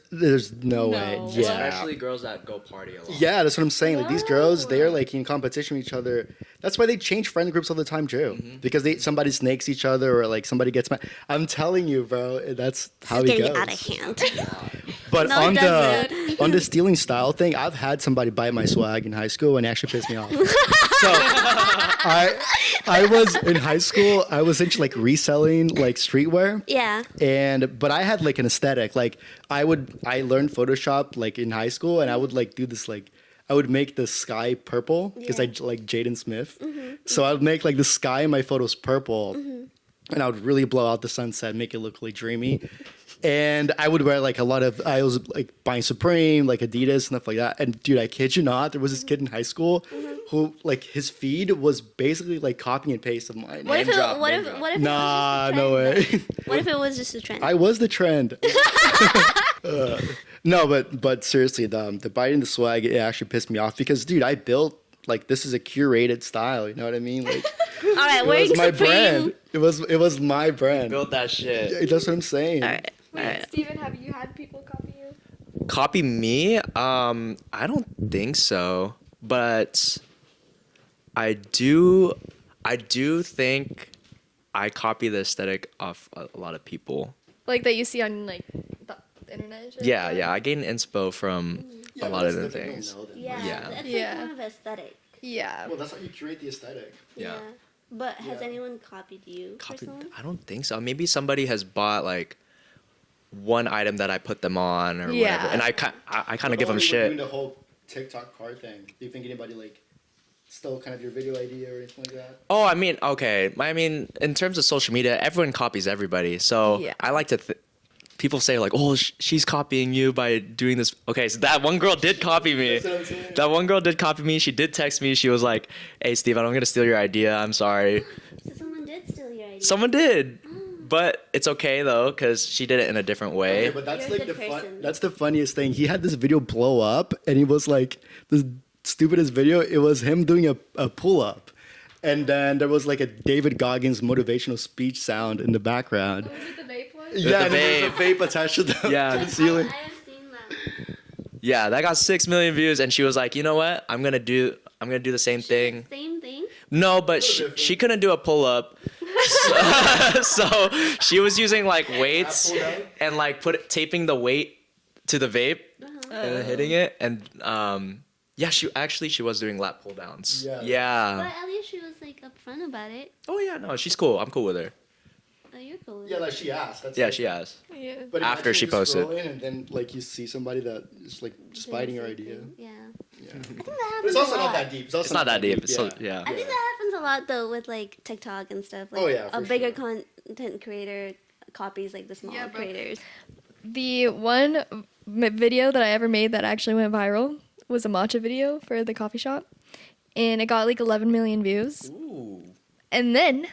no way. No. Yeah. Especially girls that go party a lot. Yeah, that's what I'm saying. Like these girls, they are like in competition with each other. That's why they change friend groups all the time too, because somebody snakes each other or like somebody gets mad. I'm telling you, bro, that's how It's it getting goes. out of hand. But No, it doesn't. on the stealing style thing, I've had somebody bite my swag in high school and it actually pissed me off. So I was in high school. I was into like reselling like streetwear. Yeah. But I had like an aesthetic. Like I learned Photoshop like in high school, and I would like do this like I would make the sky purple because Yeah. I like Jaden Smith. So I would make like the sky in my photos purple, and I would really blow out the sunset, make it look really dreamy. And I would wear like I was like buying Supreme, like Adidas, stuff like that. And dude, I kid you not, there was this kid in high school who like his feed was basically like copy and paste of mine. What if it, drop, what name if drop. what if Nah, it was just a no trend, way. though? What if it was just a trend? I was the trend. No, but seriously, the biting the swag, it actually pissed me off because, dude, I built like this is a curated style. You know what I mean? Like All right, it wearing was my Supreme. brand. It was my brand. Build that shit. Yeah, that's what I'm saying. All right. Wait, Steven, have you had people copy you? Copy me? I don't think so. But I do think I copy the aesthetic of a lot of people. Like that you see on like the internet and shit? Yeah, I gain inspo from a lot of the things. Yeah, Yeah. that's Yeah. like kind of aesthetic. Yeah. Well, that's how you curate the aesthetic. Yeah. But has Yeah. anyone copied you Copied? personally? I don't think so. Maybe somebody has bought like one item that I put them on or Yeah. whatever, and I kind of give them Doing shit. the whole TikTok card thing. Do you think anybody like stole kind of your video idea or anything like that? Oh, I mean, okay. I mean, in terms of social media, everyone copies everybody. So Yeah. I like to. People say like, "Oh, she's copying you by doing this." Okay, so that one girl did copy me. That's what I'm saying. That one girl did copy me. She did text me. She was like, "Hey, Steve, I'm gonna steal your idea. I'm sorry." So someone did steal your idea. Someone did, but it's okay though, because she did it in a different way. Yeah, but that's You're a like the good person. that's the funniest thing. He had this video blow up, and he was like the stupidest video. It was him doing a pull up, and then there was like a David Goggins motivational speech sound in the background. Was it the vape one? Yeah, the and there's a vape attached to the, Yeah. to the ceiling. I have seen that. Yeah, that got 6 million views, and she was like, "You know what? I'm gonna do the same thing." Same thing. No, but she couldn't do a pull up. So she was using like weights and like taping the weight to the vape and then hitting it. And yeah, she was doing lat pull downs. Yeah. But at least she was like upfront about it. Oh yeah, no, she's cool. I'm cool with her. Oh, you're cool. With Yeah, it. like she asked. That's Yeah, like, she has. Yeah. But After imagine she you're posted. scrolling and then like you see somebody that is like just biting your idea. Yeah. Yeah. I think that But happens it's a also lot. not that deep. It's, also It's not that deep. It's Yeah. I think that happens a lot though with like TikTok and stuff. Like Oh, yeah, a for bigger sure. content creator copies like the smaller Yeah, but- creators. The one video that I ever made that actually went viral was a matcha video for the coffee shop, and it got like 11 million views. Ooh. And then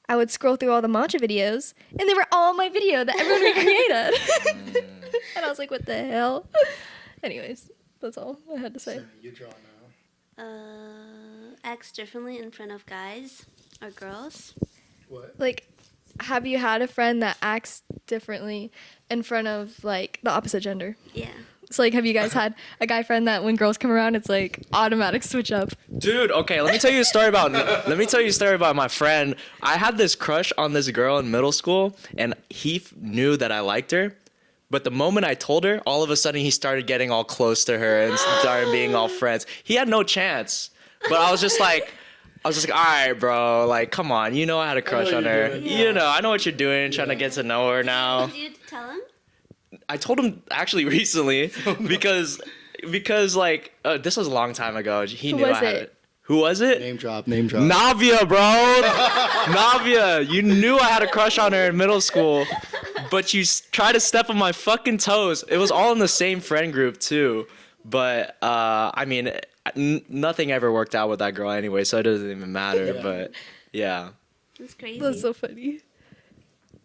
I would scroll through all the matcha videos, and they were all my video that everyone recreated. And I was like, what the hell? Anyways, that's all I had to say. So you draw now. Acts differently in front of guys or girls. What? Like, have you had a friend that acts differently in front of like the opposite gender? Yeah. So like, have you guys had a guy friend that when girls come around, it's like automatic switch up? Dude, okay, let me tell you a story about my friend. I had this crush on this girl in middle school, and he knew that I liked her. But the moment I told her, all of a sudden he started getting all close to her and started being all friends. He had no chance. But I was just like, all right, bro, like, come on, you know I had a crush on her. doing. You know, I know what you're doing, trying to get to know her now. Did you tell him? I told him actually recently because like this was a long time ago. He Who knew was I had it? it. Who was it? Name drop. Name drop. Navia, bro. Navia, you knew I had a crush on her in middle school, but you tried to step on my fucking toes. It was all in the same friend group too. But I mean, nothing ever worked out with that girl anyway, so it doesn't even matter. Yeah. But yeah. That's crazy. That's so funny.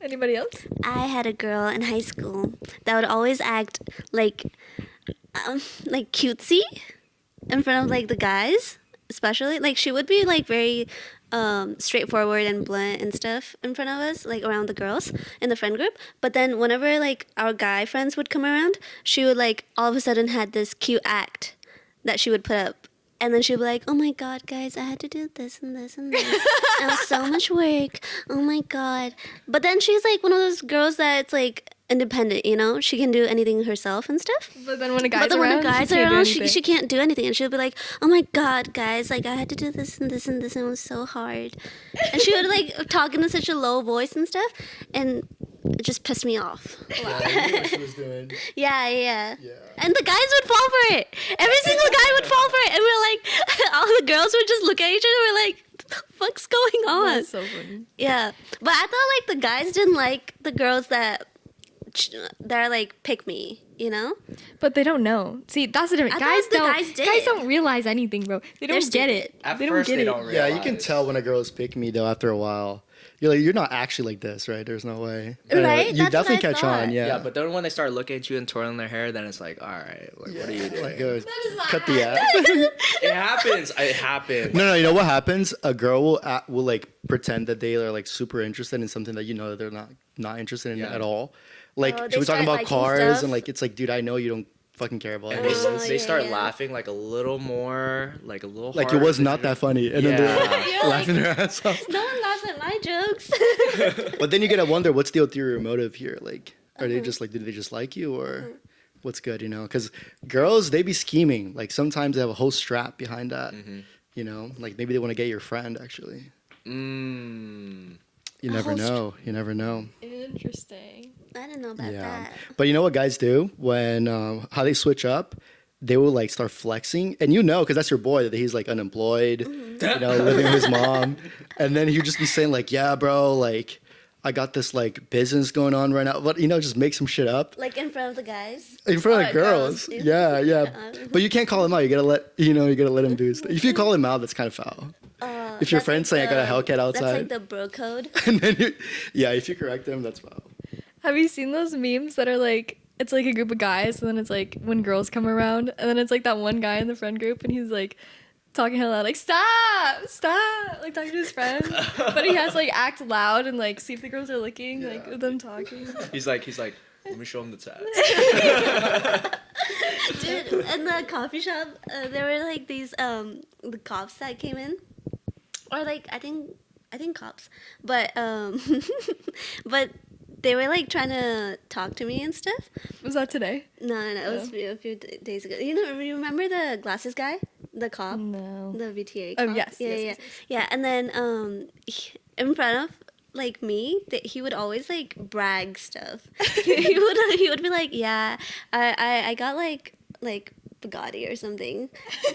Anybody else? I had a girl in high school that would always act like cutesy in front of like the guys, especially. Like she would be like very straightforward and blunt and stuff in front of us, like around the girls in the friend group. But then whenever like our guy friends would come around, she would like all of a sudden had this cute act that she would put up. And then she'd be like, oh my God, guys, I had to do this and this and this. It was so much work. Oh my God. But then she's like one of those girls that's like independent, you know? She can do anything herself and stuff. But then when a guy's But then when around, the guys she are can't do around, anything. she can't do anything. And she'll be like, oh my God, guys, like I had to do this and this and this and it was so hard. And she would like talk in such a low voice and stuff. And it just pissed me off. Yeah, I knew what she was doing. Yeah. Yeah. And the guys would fall for it. Every single guy would fall for it. And we're like, all the girls would just look at each other. We're like, what the fuck's going on? That's so funny. Yeah. But I thought like the guys didn't like the girls that are like pick me, you know? But they don't know. See, that's the difference. I thought the Guys guys did. Guys don't realize anything, bro. They They're don't get stupid. it. At they don't first, get they it. don't realize. Yeah, you can tell when a girl is picking me though after a while. You're not actually like this, right? There's no way. Right? You That's definitely what I catch on, thought. yeah. Yeah, but then when they start looking at you and twirling their hair, then it's like, all right, like, what are you doing? Like, cut the app. It happens. It happens. No, you know what happens? A girl will like pretend that they are like super interested in something that you know that they're not interested in Yeah. at all. Like Oh, she they was talking start about liking cars stuff? and like it's like, dude, I know you don't fucking care about And it. Oh, they yeah, start yeah. laughing like a little more, like a little Like it harder was than not you- that funny, and then Yeah. they're You're laughing their ass off. No one laughs at my jokes. But then you gotta wonder what's the ulterior motive here. Like, are they just like, do they just like you, or what's good? You know, because girls they be scheming. Like sometimes they have a whole strap behind that. You know, like maybe they want to get your friend. Actually, Mm. you never know. You never know. Interesting. I didn't know about Yeah, that. but you know what guys do when how they switch up? They will like start flexing, and you know, because that's your boy that he's like unemployed, you know, living with his mom, and then he'll just be saying like, "Yeah, bro, like I got this like business going on right now," but you know, just make some shit up Like in front of the guys. in front of Oh, girls. girls. Yeah. But you can't call him out. You gotta let him do his thing. If you call him out, that's kind of foul. If your That's friend's like saying I got a the- Hellcat That's like outside, the bro code. and then if you correct him, that's foul. Have you seen those memes that are like, it's like a group of guys, and then it's like when girls come around, and then it's like that one guy in the friend group, and he's like talking hell loud, like stop, like talking to his friends, but he has like act loud and like see if the girls are looking, like with them talking. He's like, let me show him the tats. Dude, in the coffee shop, there were like these the cops that came in, or like I think cops, but but they were like trying to talk to me and stuff. Was that today? No, it was a few days ago. You remember the glasses guy, the cop, No. the VTA Oh, cop? yes, yeah, yes, yeah, yes, yes. yeah. And then in front of like me, that he would always like brag stuff. he would be like, yeah, I got like Bugatti or something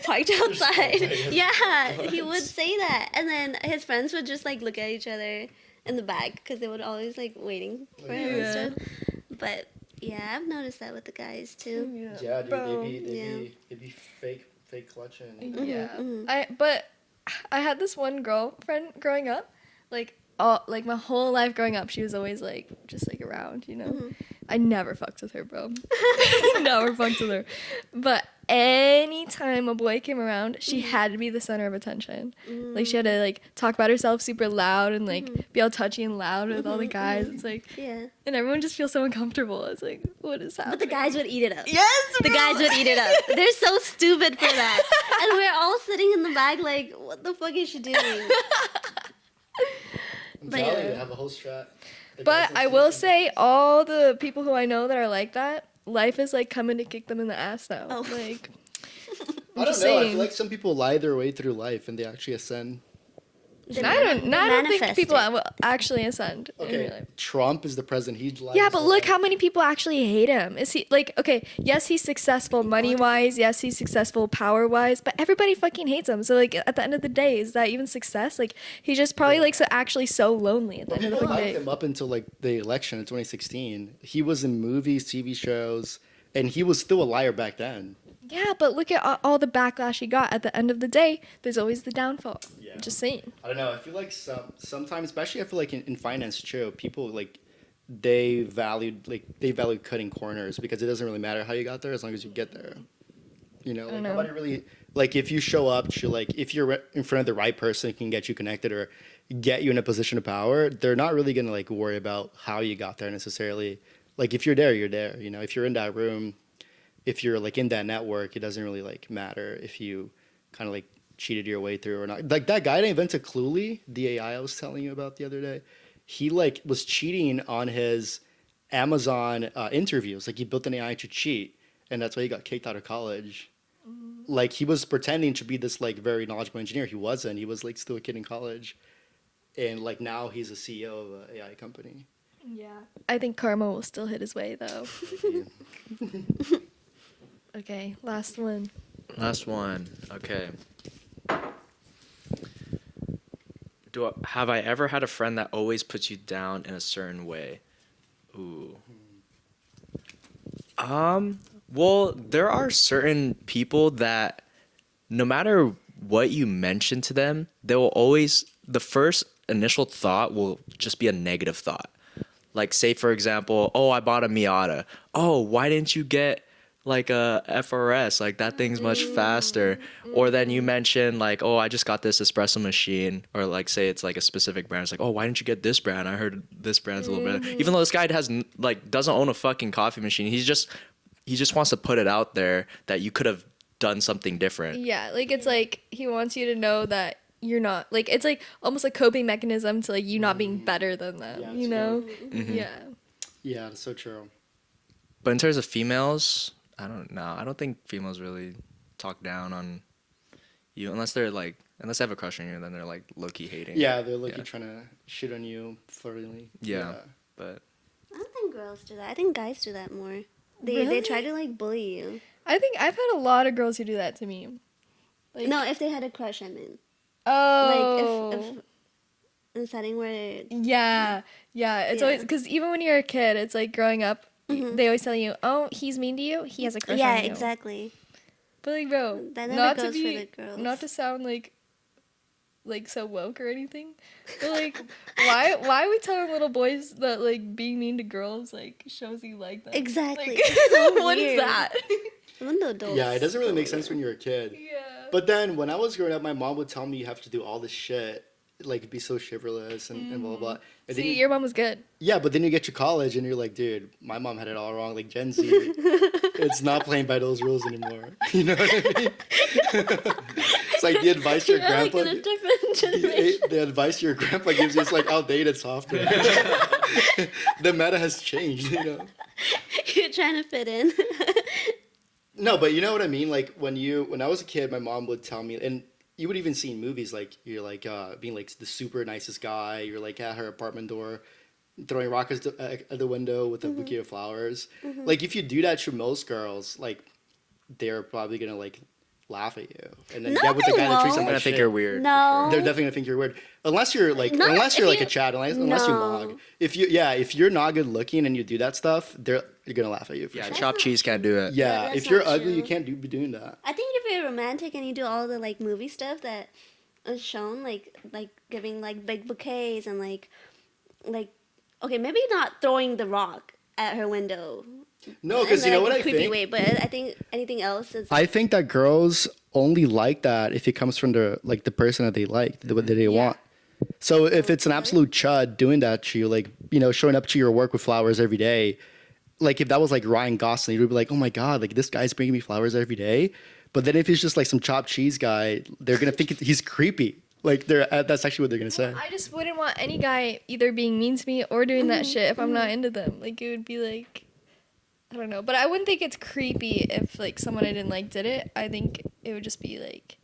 parked outside. Yeah, he would say that, and then his friends would just like look at each other in the back because they would always like waiting for him Yeah. and stuff. But yeah, I've noticed that with the guys too. Yeah, dude, Bro. they'd be fake clutching. Yeah. But I had this one girlfriend growing up, like my whole life growing up, she was always like just like around, you know. I never fucked with her, bro. Never fucked with her. But anytime a boy came around, she had to be the center of attention. Like she had to like talk about herself super loud and like be all touchy and loud with all the guys. It's like, Yeah. and everyone just feels so uncomfortable. It's like, what is happening? But the guys would eat it up. Yes, The bro. guys would eat it up. They're so stupid for that. And we're all sitting in the back like, what the fuck is she doing? I'm But telling yeah. you, have a whole strat. The But guys in I will season- say, all the people who I know that are like that, life is like coming to kick them in the ass now. Oh. Like, I don't just know. I saying. feel like some people lie their way through life and they actually ascend. They I don't think manifest people it. will actually ascend in real Okay, life. Trump is the president. He's lied Yeah, his but whole look life. how many people actually hate him. Is he like, okay, yes, he's successful money wise, yes, he's successful power wise, but everybody fucking hates him. So like at the end of the day, is that even success? Like he's just probably like actually so lonely at the But end of the people fucking liked day. him up until like the election in 2016. He was in movies, TV shows, and he was still a liar back then. Yeah, but look at all the backlash he got. At the end of the day, there's always the downfall. Yeah. Just saying. I don't know. I feel like sometimes, especially I feel like in finance too, people like they value cutting corners because it doesn't really matter how you got there as long as you get there. You know, like know. nobody really like if you show up to like if you're in front of the right person who can get you connected or get you in a position of power, they're not really gonna like worry about how you got there necessarily. Like if you're there, you're there. You know, if you're in that room, if you're like in that network, it doesn't really like matter if you kind of like cheated your way through or not. Like that guy that invented Cluely, the AI I was telling you about the other day, he like was cheating on his Amazon interviews. Like he built an AI to cheat, and that's why he got kicked out of college. Like he was pretending to be this like very knowledgeable engineer. He wasn't. He was like still a kid in college, and like now he's a CEO of an AI company. Yeah. I think karma will still hit his way though. Okay, last one. Last one. Okay. Have I ever had a friend that always puts you down in a certain way? Ooh. Well, there are certain people that no matter what you mention to them, they will always the first initial thought will just be a negative thought. Like say for example, oh, I bought a Miata. Oh, why didn't you get like a FRS, like that thing's much faster. Or then you mention like, oh, I just got this espresso machine, or like say it's like a specific brand. It's like, oh, why didn't you get this brand? I heard this brand's a little better. Even though this guy doesn't own a fucking coffee machine, he just wants to put it out there that you could have done something different. Yeah, like it's like he wants you to know that you're not like it's like almost a coping mechanism to like you not being better than them, Yeah, you it's know? Mm-hmm. Yeah. Yeah, that's so true. But in terms of females, I don't know. I don't think females really talk down on you unless they have a crush on you, then they're like low-key hating. Yeah, they're like trying to shit on you flirtingly. Yeah. But I don't think girls do that. I think guys do that more. They Really? try to like bully you. I think I've had a lot of girls who do that to me. Like, No, if they had a crush, I mean. oh. Like if in a setting where Yeah. It's Yeah. always because even when you're a kid, it's like growing up, they always tell you, "Oh, he's mean to you. He has a crush yeah, on you." exactly. But like, bro, That never not goes to for be, the girls. not to sound like so woke or anything, but like, why are we telling little boys that like being mean to girls like shows you like that? Exactly. Like, It's so what is weird. that? Even the adults. Yeah, it doesn't really make sense when you're a kid. Yeah. But then when I was growing up, my mom would tell me you have to do all this shit, like be so chivalrous and blah blah blah. And then See, you- your mom was good. yeah, but then you get to college and you're like, dude, my mom had it all wrong. Like Gen Z, it's not playing by those rules anymore. You know what I mean? It's like the advice your You're like grandpa. in a different generation. The advice your grandpa gives you is like outdated software. The meta has changed, you know. You're trying to fit in. No, but you know what I mean. Like when I was a kid, my mom would tell me, and you would even see in movies like you're like being like the super nicest guy. You're like at her apartment door, throwing rockets at the window with a bouquet of flowers. Like if you do that to most girls, like they're probably gonna like laugh at you, and then No, get with the they guy that treats won't. them I'm gonna like think shit. you're weird. No. They're definitely gonna think you're weird, unless you're like Not unless if you're like you- a Chad, unless you No. mog. If you're not good looking and you do that stuff, they're gonna laugh at you. For Yeah, sure. chopped cheese can't do it. Yeah, that's if you're not ugly, true. you can't be doing that. I think if you're romantic and you do all the like movie stuff that is shown, like giving like big bouquets and like okay, maybe not throwing the rock at her window. No, in because you the, know like, what I creepy think. way, but I think anything else is. I think that girls only like that if it comes from the person that they like, that they want. So if it's an absolute chud doing that to you, like showing up to your work with flowers every day, like if that was like Ryan Gosling, you'd be like, oh my god, like this guy's bringing me flowers every day. But then if he's just like some chopped cheese guy, they're gonna think he's creepy. Like that's actually what they're gonna say. I just wouldn't want any guy either being mean to me or doing that shit if I'm not into them. Like it would be like, I don't know, but I wouldn't think it's creepy if like someone I didn't like did it. I think it would just be like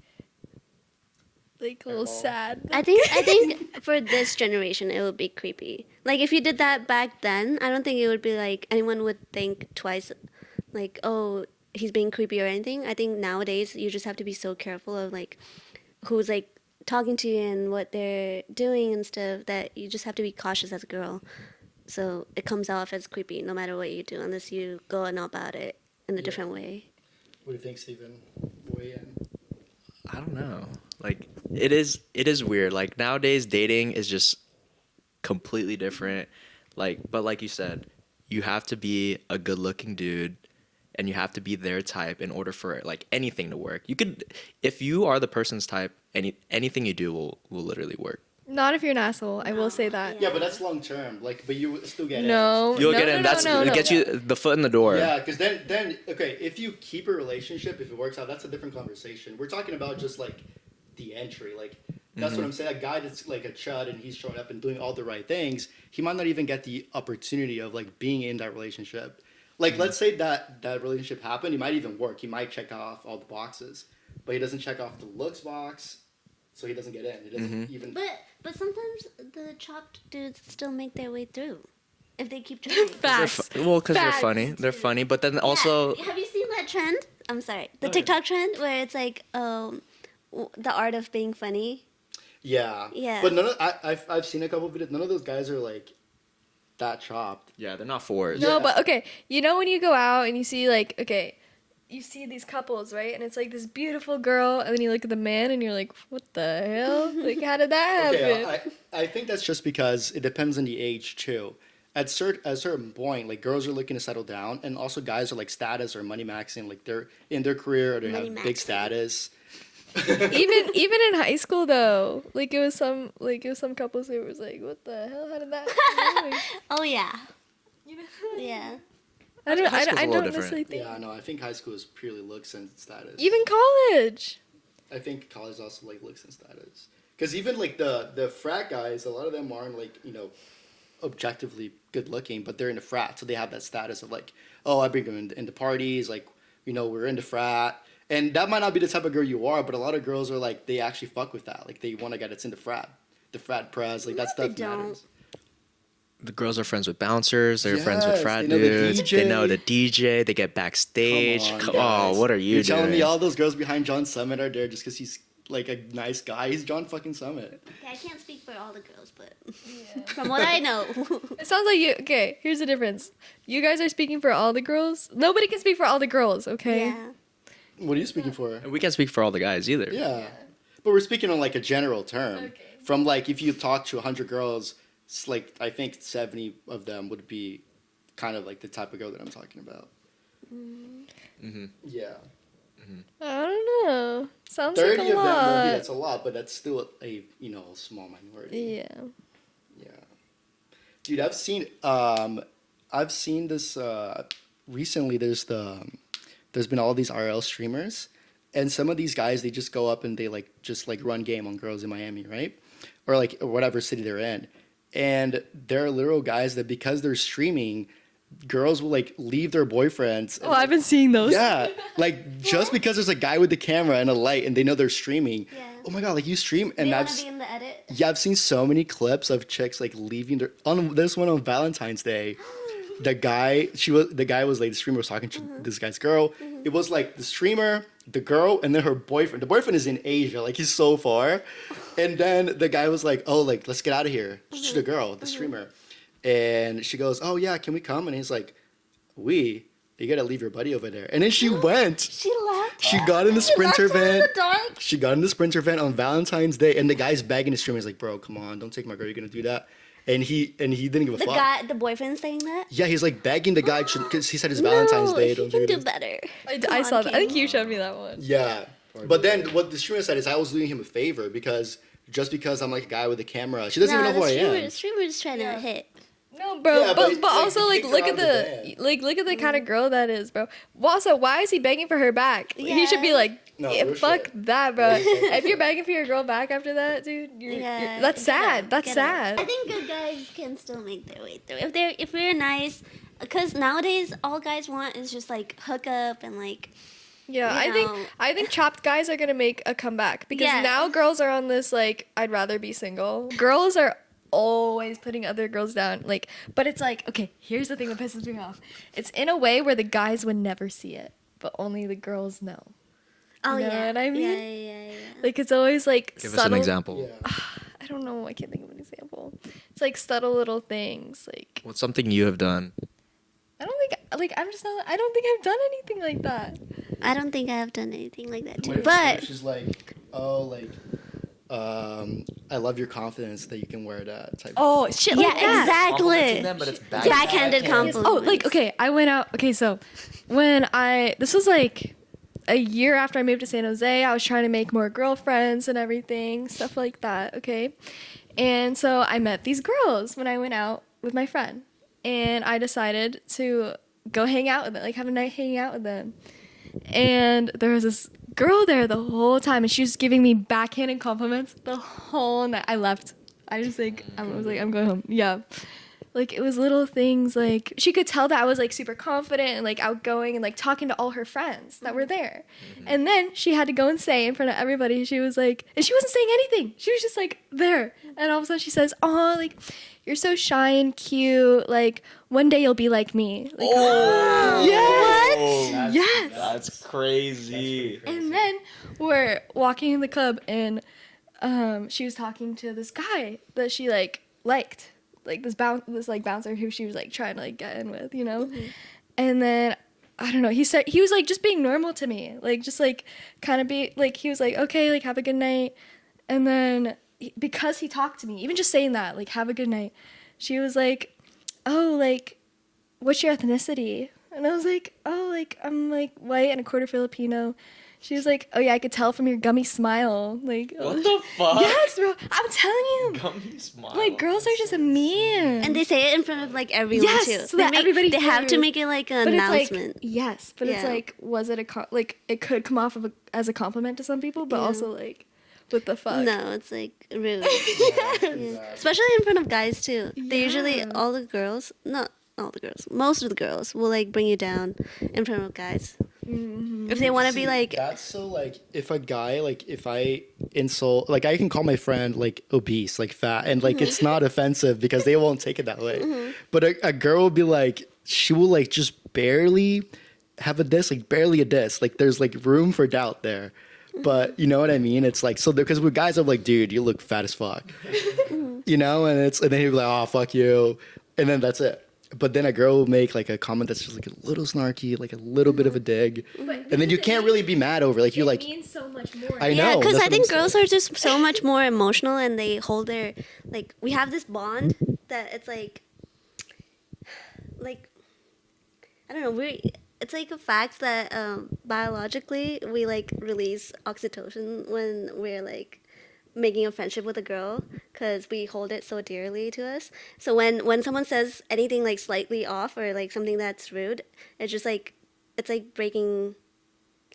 a little sad. I think for this generation it would be creepy. Like if you did that back then, I don't think it would be like anyone would think twice, like oh he's being creepy or anything. I think nowadays you just have to be so careful of like who's like talking to you and what they're doing and stuff that you just have to be cautious as a girl. So it comes off as creepy no matter what you do unless you go and about it in a different way. What do you think, Steven? Weigh in. I don't know. Like it is weird. Like nowadays dating is just completely different. But like you said, you have to be a good-looking dude and you have to be their type in order for like anything to work. You could, if you are the person's type, anything you do will literally work. Not if you're an asshole. I will say that. Yeah, but that's long term. Like, but you still get it. No, You'll no, get no, in. no, That's no, it no. gets you the foot in the door. Yeah, because then okay, if you keep a relationship, if it works out, that's a different conversation. We're talking about just like the entry, like that's what I'm saying. A guy that's like a chud and he's showing up and doing all the right things, he might not even get the opportunity of like being in that relationship. Like, let's say that relationship happened, he might even work. He might check off all the boxes, but he doesn't check off the looks box, so he doesn't get in. He doesn't even. But sometimes the chopped dudes still make their way through if they keep trying. Facts. Well, because they're Facts. funny. They're funny, but then also Yeah. Have you seen that trend? I'm sorry, the TikTok trend where it's like the art of being funny. Yeah. Yeah. But none of I've seen a couple of videos. None of those guys are like that chopped. yeah, they're not fours. No, Yeah. but okay. You know when you go out and you see like you see these couples, right? And it's like this beautiful girl, and then you look at the man, and you're like, "What the hell? Like, how did that happen?" Okay, I think that's just because it depends on the age too. At a certain point, like girls are looking to settle down, and also guys are like status or money maxing, like they're in their career or they Money have big maxing. status. even in high school though, like it was some couples who was like, "What the hell? How did that?" happen?" Oh yeah, You know? yeah. I don't. High school's a I little don't different. necessarily think. Yeah, no, I think high school is purely looks and status. Even college. I think college also like looks and status. Because even like the frat guys, a lot of them aren't like objectively good looking, but they're in the frat, so they have that status of like, oh, I bring them into parties, like we're in the frat, and that might not be the type of girl you are, but a lot of girls are like they actually fuck with that, like they want a guy that's in the frat press, like that No, stuff they don't. matters. The girls are friends with bouncers. They're friends with Yes, frat they know the dudes. DJ. They know the DJ. They get backstage. Come on, Oh, guys. what are you You're doing? telling me all those girls behind John Summit are there just because he's like a nice guy? He's John fucking Summit. Okay, I can't speak for all the girls, but from what I know, It sounds like you. Okay, here's the difference. You guys are speaking for all the girls. Nobody can speak for all the girls. Okay. yeah. What are you speaking for? We can't speak for all the guys either. Yeah. But we're speaking on like a general term. Okay. From like if you talk to 100 girls, it's like I think 70 of them would be kind of like the type of girl that I'm talking about. Mm-hmm. Yeah. I don't know. Sounds 30 like a of them will lot. be, that's a lot, but that's still a small minority. Yeah. Yeah. Dude, I've seen this recently. There's the there's been all these RL streamers, and some of these guys they just go up and they like just like run game on girls in Miami, right? Or like or whatever city they're in. And there are literal guys that because they're streaming, girls will like leave their boyfriends. Oh, I've been seeing those. Yeah, like just because there's a guy with the camera and a light and they know they're streaming. Yeah. Oh my god, like you stream and They I've want to be in the edit. yeah, I've seen so many clips of chicks like leaving their on this one on Valentine's Day. The guy was like the streamer was talking to this guy's girl. It was like the streamer, the girl, and then her boyfriend. The boyfriend is in Asia, like he's so far. And then the guy was like, "Oh, like let's get out of here." To the girl, the streamer, and she goes, "Oh yeah, can we come?" And he's like, "We." You gotta leave your buddy over there. And then she went. She left. She got in the Sprinter left her in van. the dark. She got in the Sprinter van on Valentine's Day, and the guy's begging the streamer. He's like, "Bro, come on, don't take my girl. You're gonna do that." And he didn't give a fuck. The boyfriend saying that. Yeah, he's like begging the guy because he said it's Valentine's Day. He Don't can do do this. better. I Come saw on, that. I think Kim. you showed me that one. Yeah, but then what the streamer said is I was doing him a favor because just because I'm like a guy with a camera, she doesn't even know who I am. The streamer's trying to hit. No, bro, Yeah, but but, also like, like kicked look her at out of the the look at the kind of girl that is, bro. Well, also, why is he begging for her back? He should be Yeah. like, No, yeah, real fuck shit. that, bro. If you're begging for your girl back after that, dude, that's sad. That's sad. I think good guys can still make their way through if we're nice. Because nowadays, all guys want is just like hook up and like. Yeah, You know. I think chopped guys are gonna make a comeback because Yeah. now girls are on this like I'd rather be single. Girls are always putting other girls down, like, but it's like, okay, here's the thing that pisses me off. It's in a way where the guys would never see it, but only the girls know. Oh You know yeah. what I mean? Yeah. Like it's always like Give us subtle. an example. Yeah. I don't know. I can't think of an example. It's like subtle little things. Like What's something you have done? I don't think like I'm just not. I don't think I've done anything like that. I don't think I have done anything like that too. Wait, But she's like, "Oh, like, I love your confidence that you can wear that type." Oh shit! yeah, like that. exactly. but it's Backhanded compliments. Oh, like okay, I went out. Okay, so this was like a year after I moved to San Jose. I was trying to make more girlfriends and everything, stuff like that. Okay, and so I met these girls when I went out with my friend, and I decided to go hang out with them, like have a night hanging out with them. And there was this girl there the whole time, and she was giving me backhanded compliments the whole night. I left. I was like, I'm going home. Yeah. Like, it was little things, like, she could tell that I was, like, super confident and, like, outgoing and, like, talking to all her friends that were there. And then she had to go and say in front of everybody, she was like, and she wasn't saying anything. She was just, like, there. And all of a sudden she says, oh, like, you're so shy and cute. Like, one day you'll be like me. Like, yes! Yes! That's crazy. And then we're walking in the club, and she was talking to this guy that she like liked, like this bouncer who she was like trying to like get in with, you know. And then I don't know. He was like just being normal to me, like just like kind of be like he was like okay, like have a good night. And then because he talked to me, even just saying that, like have a good night, she was like, oh, like what's your ethnicity? And I was like, oh, like I'm like white and a quarter Filipino. She was like, oh yeah, I could tell from your gummy smile. Like, What the fuck? yes, bro. I'm telling you. Gummy smile. Like girls are just mean. and they say it in front of like everyone Yes, too. so that everybody they have to hears. make it like an But it's announcement. like yes, but it's Yeah. like was it like it could come off of as a compliment to some people, but Yeah. also like what the fuck? No, it's like rude. Yeah. Especially in front of guys too. They usually Yeah. all the girls, not all the girls, most of the girls will like bring you down in front of guys. If they want to be like, That's so like if a guy like if I insult like I can call my friend like obese like fat and like it's not offensive because they won't take it that way. But a girl will be like she will like just barely have a diss, like barely a diss, like there's like room for doubt there. But you know what I mean? It's like so because with guys I'm like, dude, you look fat as fuck, you know, and then he'll be like, oh fuck you, and then that's it. But then a girl will make like a comment that's just like a little snarky, like a little bit of a dig, and then you can't really be mad over. Like you're like, means so much more. I know. yeah, because that's I what think I'm girls saying. are just so much more emotional and they hold their like we have this bond that it's like I don't know it's like a fact that biologically we like release oxytocin when we're like making a friendship with a girl because we hold it so dearly to us. So when someone says anything like slightly off or like something that's rude, it's it's like breaking,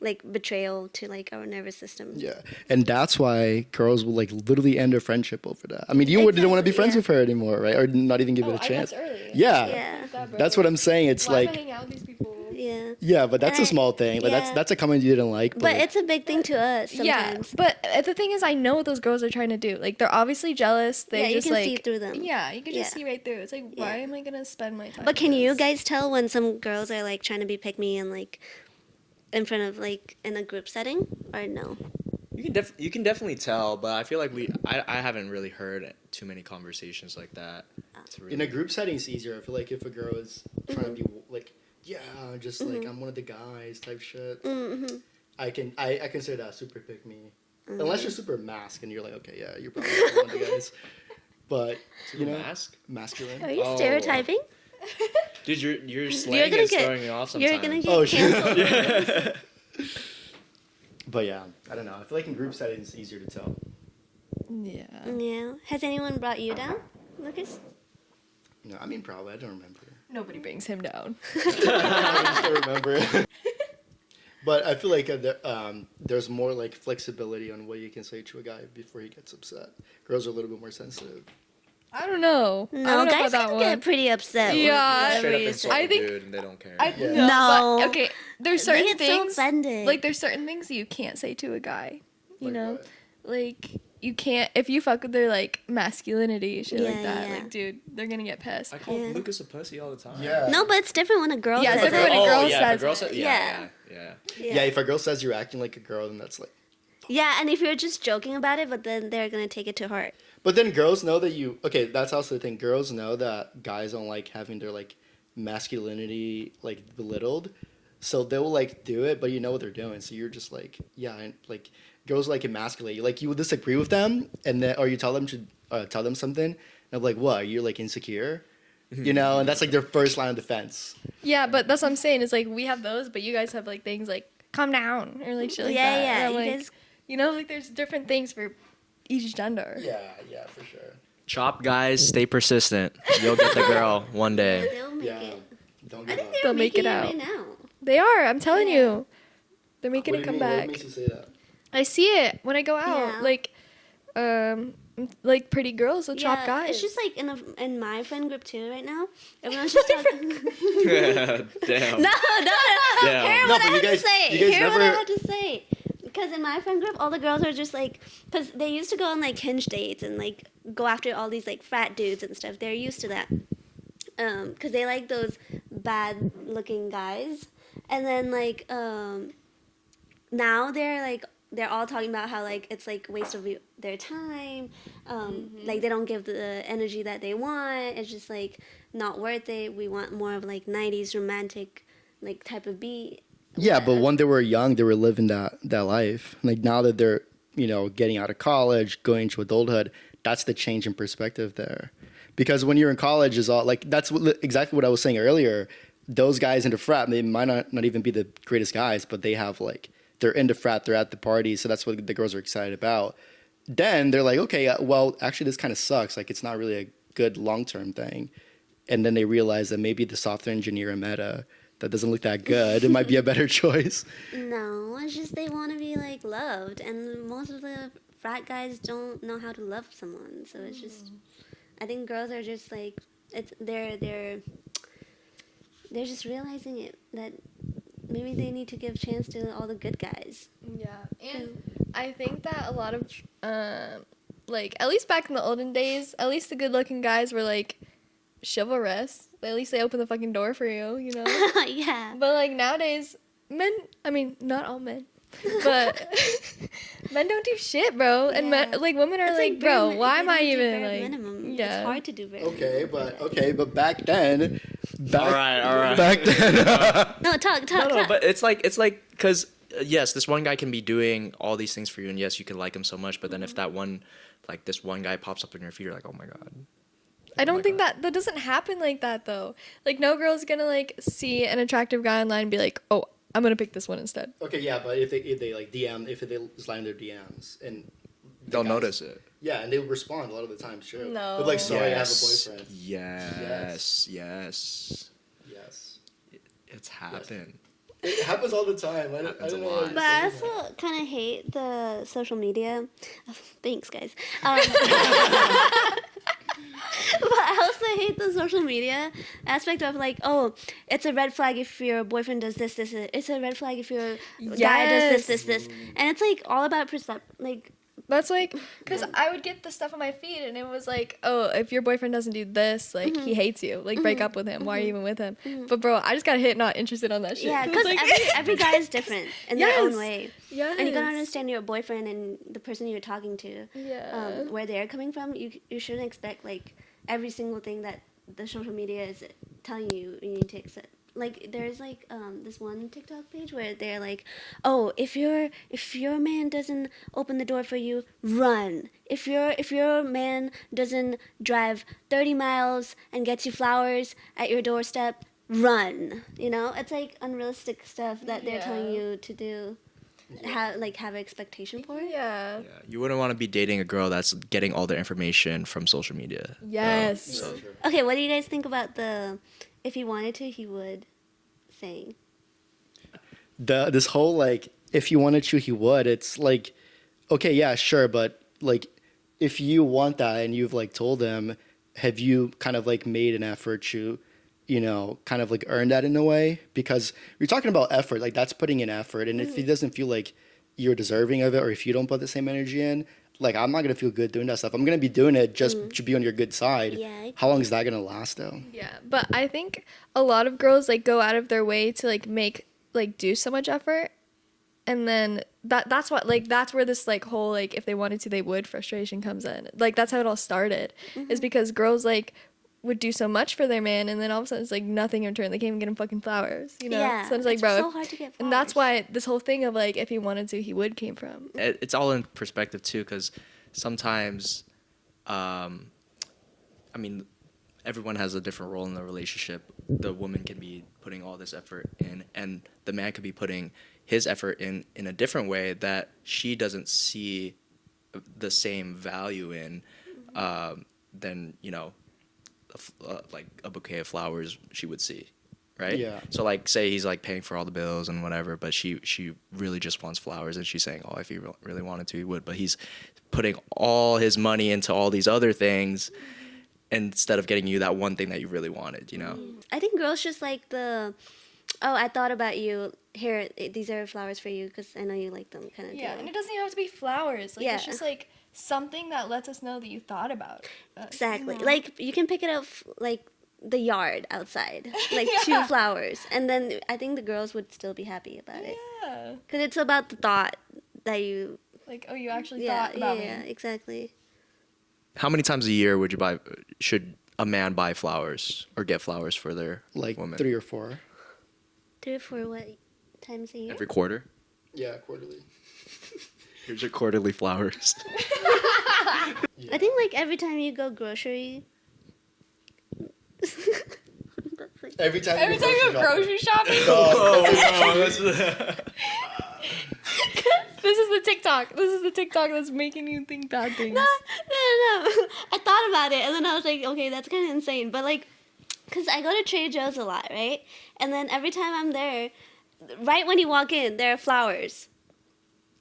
like betrayal to like our nervous system. Yeah, and that's why girls will like literally end a friendship over that. I mean, you didn't want to be Exactly, friends yeah. with her anymore, right? Or not even give it a I chance. guess early. Yeah, Yeah. that's what I'm saying. It's Why am I like, hanging out with these people? Yeah. yeah, but that's And a small thing. Like yeah. that's a comment you didn't like. But like, it's a big thing to us Yeah, sometimes. but the thing is, I know what those girls are trying to do. Like, they're obviously jealous. They Yeah, you just can like see through them. Yeah, you can just Yeah. see right through. It's like, why Yeah. am I gonna spend my time? But can with you this? guys tell when some girls are like trying to be pick me and like in front of like in a group setting or no? You can definitely tell, but I feel like I haven't really heard too many conversations like that. to in a really- group setting, it's easier. I feel like if a girl is trying to be like, yeah, just like I'm one of the guys type shit. Mm-hmm. I consider that super pick me. Mm-hmm. Unless you're super mask and you're like, okay, yeah, you're probably one of the guys. But you know, mask? masculine. Are you Oh. stereotyping? Dude, your slang gonna is get- throwing me off You're sometimes. gonna get Oh, shit. canceled. But yeah, I don't know. I feel like in group settings, it's easier to tell. Yeah. Yeah. Has anyone brought you down, Lucas? No, I mean probably. I don't remember. Nobody brings him down. I just don't remember. But I feel like there's more like flexibility on what you can say to a guy before he gets upset. Girls are a little bit more sensitive. I don't know. I No, don't know guys about that can one. get pretty upset. Yeah, with Straight up whatever you insult say. I a think- dude and they don't care. Yeah. No. But, okay, there's They certain get so things. offended. Like, there's certain things that you can't say to a guy. You Like know, what? like you can't if you fuck with their like masculinity, shit Yeah, like that. yeah. Like, dude, they're gonna get pissed. I call Yeah. Lucas a pussy all the time. Yeah. No, but it's different when a girl Yeah, it's says different it. when a girl Oh, yeah, if says a girl it. says, Yeah. yeah. Yeah, if a girl says you're acting like a girl, then that's like. Yeah, and if you're just joking about it, but then they're gonna take it to heart. But then girls know that you. Okay, that's also the thing. Girls know that guys don't like having their like masculinity like belittled, so they'll like do it, but you know what they're doing. So you're just like, yeah, and like girls like emasculate you. Like you would disagree with them, and then or you tell them to tell them something, and I'm like, what? You're like insecure, you know, and that's like their first line of defense. Yeah, but that's what I'm saying. Is like we have those, but you guys have like things like calm down or like shit like Yeah, that. yeah, And I'm you like, guys- you know, like there's different things for each gender. Yeah, for sure. Chop guys, stay persistent. You'll get the girl one day. They'll make Yeah, it. don't I give think up. they're They'll make making it it out. right now. They are. I'm telling Yeah. you, they're making What it do you come mean? back. What makes you say that? I see it when I go out. Yeah. Like pretty girls will chop Yeah, guys. it's just like in my friend group too right now. Everyone's just talking. Damn. No. Yeah. Hear No, what but I you had guys- to say. you guys Hear what I never- had to say. Because in my friend group, all the girls are just like, because they used to go on like hinge dates and like go after all these like frat dudes and stuff. They're used to that. Because they like those bad looking guys. And then like now they're all talking about how like it's like waste of their time. Like they don't give the energy that they want. It's just like not worth it. We want more of like 90s romantic like type of beat. Yeah, but when they were young, they were living that life. Like now that they're, you know, getting out of college, going to adulthood, that's the change in perspective there. Because when you're in college, is all like that's exactly what I was saying earlier. Those guys in the frat, they might not even be the greatest guys, but they have like they're in the frat, they're at the party, so that's what the girls are excited about. Then they're like, okay, well, actually, this kind of sucks. Like it's not really a good long term thing. And then they realize that maybe the software engineer in Meta that doesn't look that good, it might be a better choice. No, it's just they want to be like loved, and most of the frat guys don't know how to love someone. So it's just, I think girls are just like they're just realizing it that maybe they need to give chance to all the good guys. Yeah, and I think that a lot of like at least back in the olden days, at least the good-looking guys were like chivalrous. At least they open the fucking door for you, you know. Yeah. But like nowadays, men. I mean, not all men, but men don't do shit, bro. And Yeah. men, like women are It's like, bare bro, min- why they am I don't do even bare like? minimum. Yeah. It's hard to do bare Okay, minimum. but back then, All right. back then. No, talk. No, but it's like because yes, this one guy can be doing all these things for you, and yes, you can like him so much. But then if that one, like this one guy pops up in your feed, you're like, oh my god. I don't my think God. that doesn't happen like that though. Like no girl's gonna like see an attractive guy online and be like, oh, I'm gonna pick this one instead. Okay, yeah, but if they like DM, if they slide in their DMs and the They'll guys- notice it. Yeah, and they would respond a lot of the time. Sure. No. But like, sorry, Yes. I have a boyfriend. Yes. Yes. It's happened. It happens all the time. I Happens don't a know lot. why But you're I saying also kind of hate the social media. Thanks, guys. But I also hate the social media aspect of like, oh, it's a red flag if your boyfriend does this, this. It's a red flag if your guy does this, and it's like all about like. That's like, because I would get the stuff on my feed and it was like, oh, if your boyfriend doesn't do this, like, he hates you. Like, break up with him. Why are you even with him? But, bro, I just got hit not interested on that shit. Yeah, It's because like, every guy is different in their own way. Yes. And you gotta understand your boyfriend and the person you're talking to, Yeah. where they're coming from. You shouldn't expect like every single thing that the social media is telling you need to accept. Like there's like this one TikTok page where they're like, oh, if your man doesn't open the door for you, run. If your man doesn't drive 30 miles and gets you flowers at your doorstep, run. You know, it's like unrealistic stuff that they're telling you to do. Have an expectation for it. Yeah. Yeah, you wouldn't want to be dating a girl that's getting all their information from social media. Yes. So Okay, what do you guys think about the if he wanted to, he would saying? this whole like if you wanted to he would, it's like okay, yeah, sure, but like if you want that and you've like told him, have you kind of like made an effort to kind of like earn that in a way? Because you're talking about effort, like that's putting in effort, and if he doesn't feel like you're deserving of it, or if you don't put the same energy in, like I'm not gonna feel good doing that stuff. I'm gonna be doing it just to be on your good side. Yeah. How long is that gonna last though? Yeah, but I think a lot of girls like go out of their way to like make like do so much effort, and then that's where this like whole like if they wanted to they would frustration comes in. Like that's how it all started, is because girls like would do so much for their man, and then all of a sudden it's like nothing in return. They can't even get him fucking flowers, you know? Yeah, So it's like, it's bro, so hard to get and that's flowers. why this whole thing of like if he wanted to, he would came from. it's all in perspective too, because sometimes, everyone has a different role in the relationship. The woman can be putting all this effort in, and the man could be putting his effort in a different way that she doesn't see the same value in than like a bouquet of flowers she would see, right? Yeah. So like say he's like paying for all the bills and whatever, but she really just wants flowers, and she's saying, oh, if he really wanted to he would, but he's putting all his money into all these other things instead of getting you that one thing that you really wanted, I think girls just like oh, I thought about you. Here, these are flowers for you because I know you like them, kind of Yeah, deal. and it doesn't even have to be flowers. Like Yeah. it's just like something that lets us know that you thought about us, Exactly. you know? Like you can pick it up like the yard outside, like 2 flowers, and then I think the girls would still be happy about it Yeah. because it's about the thought that you. Like, oh, you actually Yeah, thought about yeah, me. exactly. How many times a year should a man buy flowers or get flowers for their Like woman? 3 or 4. 3 or 4 what times a year? Every quarter? Yeah, quarterly. Here's your quarterly flowers. I think like every time you go grocery. Every time Every time you go grocery shopping, Oh, this is the TikTok. This is the TikTok that's making you think bad things. No. I thought about it, and then I was like, okay, that's kind of insane. But like, cause I go to Trader Joe's a lot, right? And then every time I'm there, right when you walk in, there are flowers.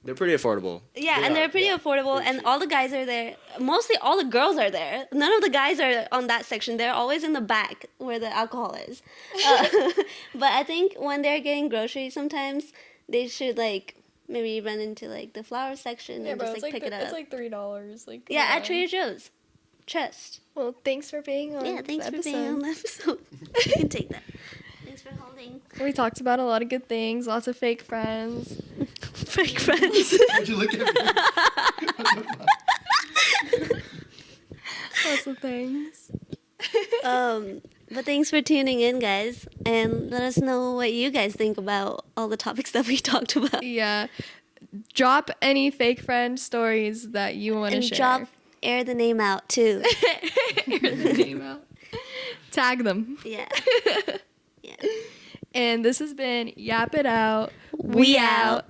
They're pretty affordable. Yeah, They and are, they're pretty yeah. affordable, Very and cheap. all the guys are there. Mostly all the girls are there. None of the guys are on that section. They're always in the back where the alcohol is. But I think when they're getting groceries, sometimes they should like maybe run into like the flower section Yeah, and bro, just it's like like pick it up. it's like $3. Like Yeah, come at on. Trader Joe's. Trust. Well, thanks for being on. Yeah, thanks the for being on episode. the episode. You can take that. Thanks for holding. We talked about a lot of good things, lots of fake friends. Fake friends. Why'd you look at me? Lots of things. But thanks for tuning in, guys, and let us know what you guys think about all the topics that we talked about. Yeah. Drop any fake friend stories that you want to And share. air the name out too. Tag them. Yeah. Yeah. And this has been Yap It Out. We out.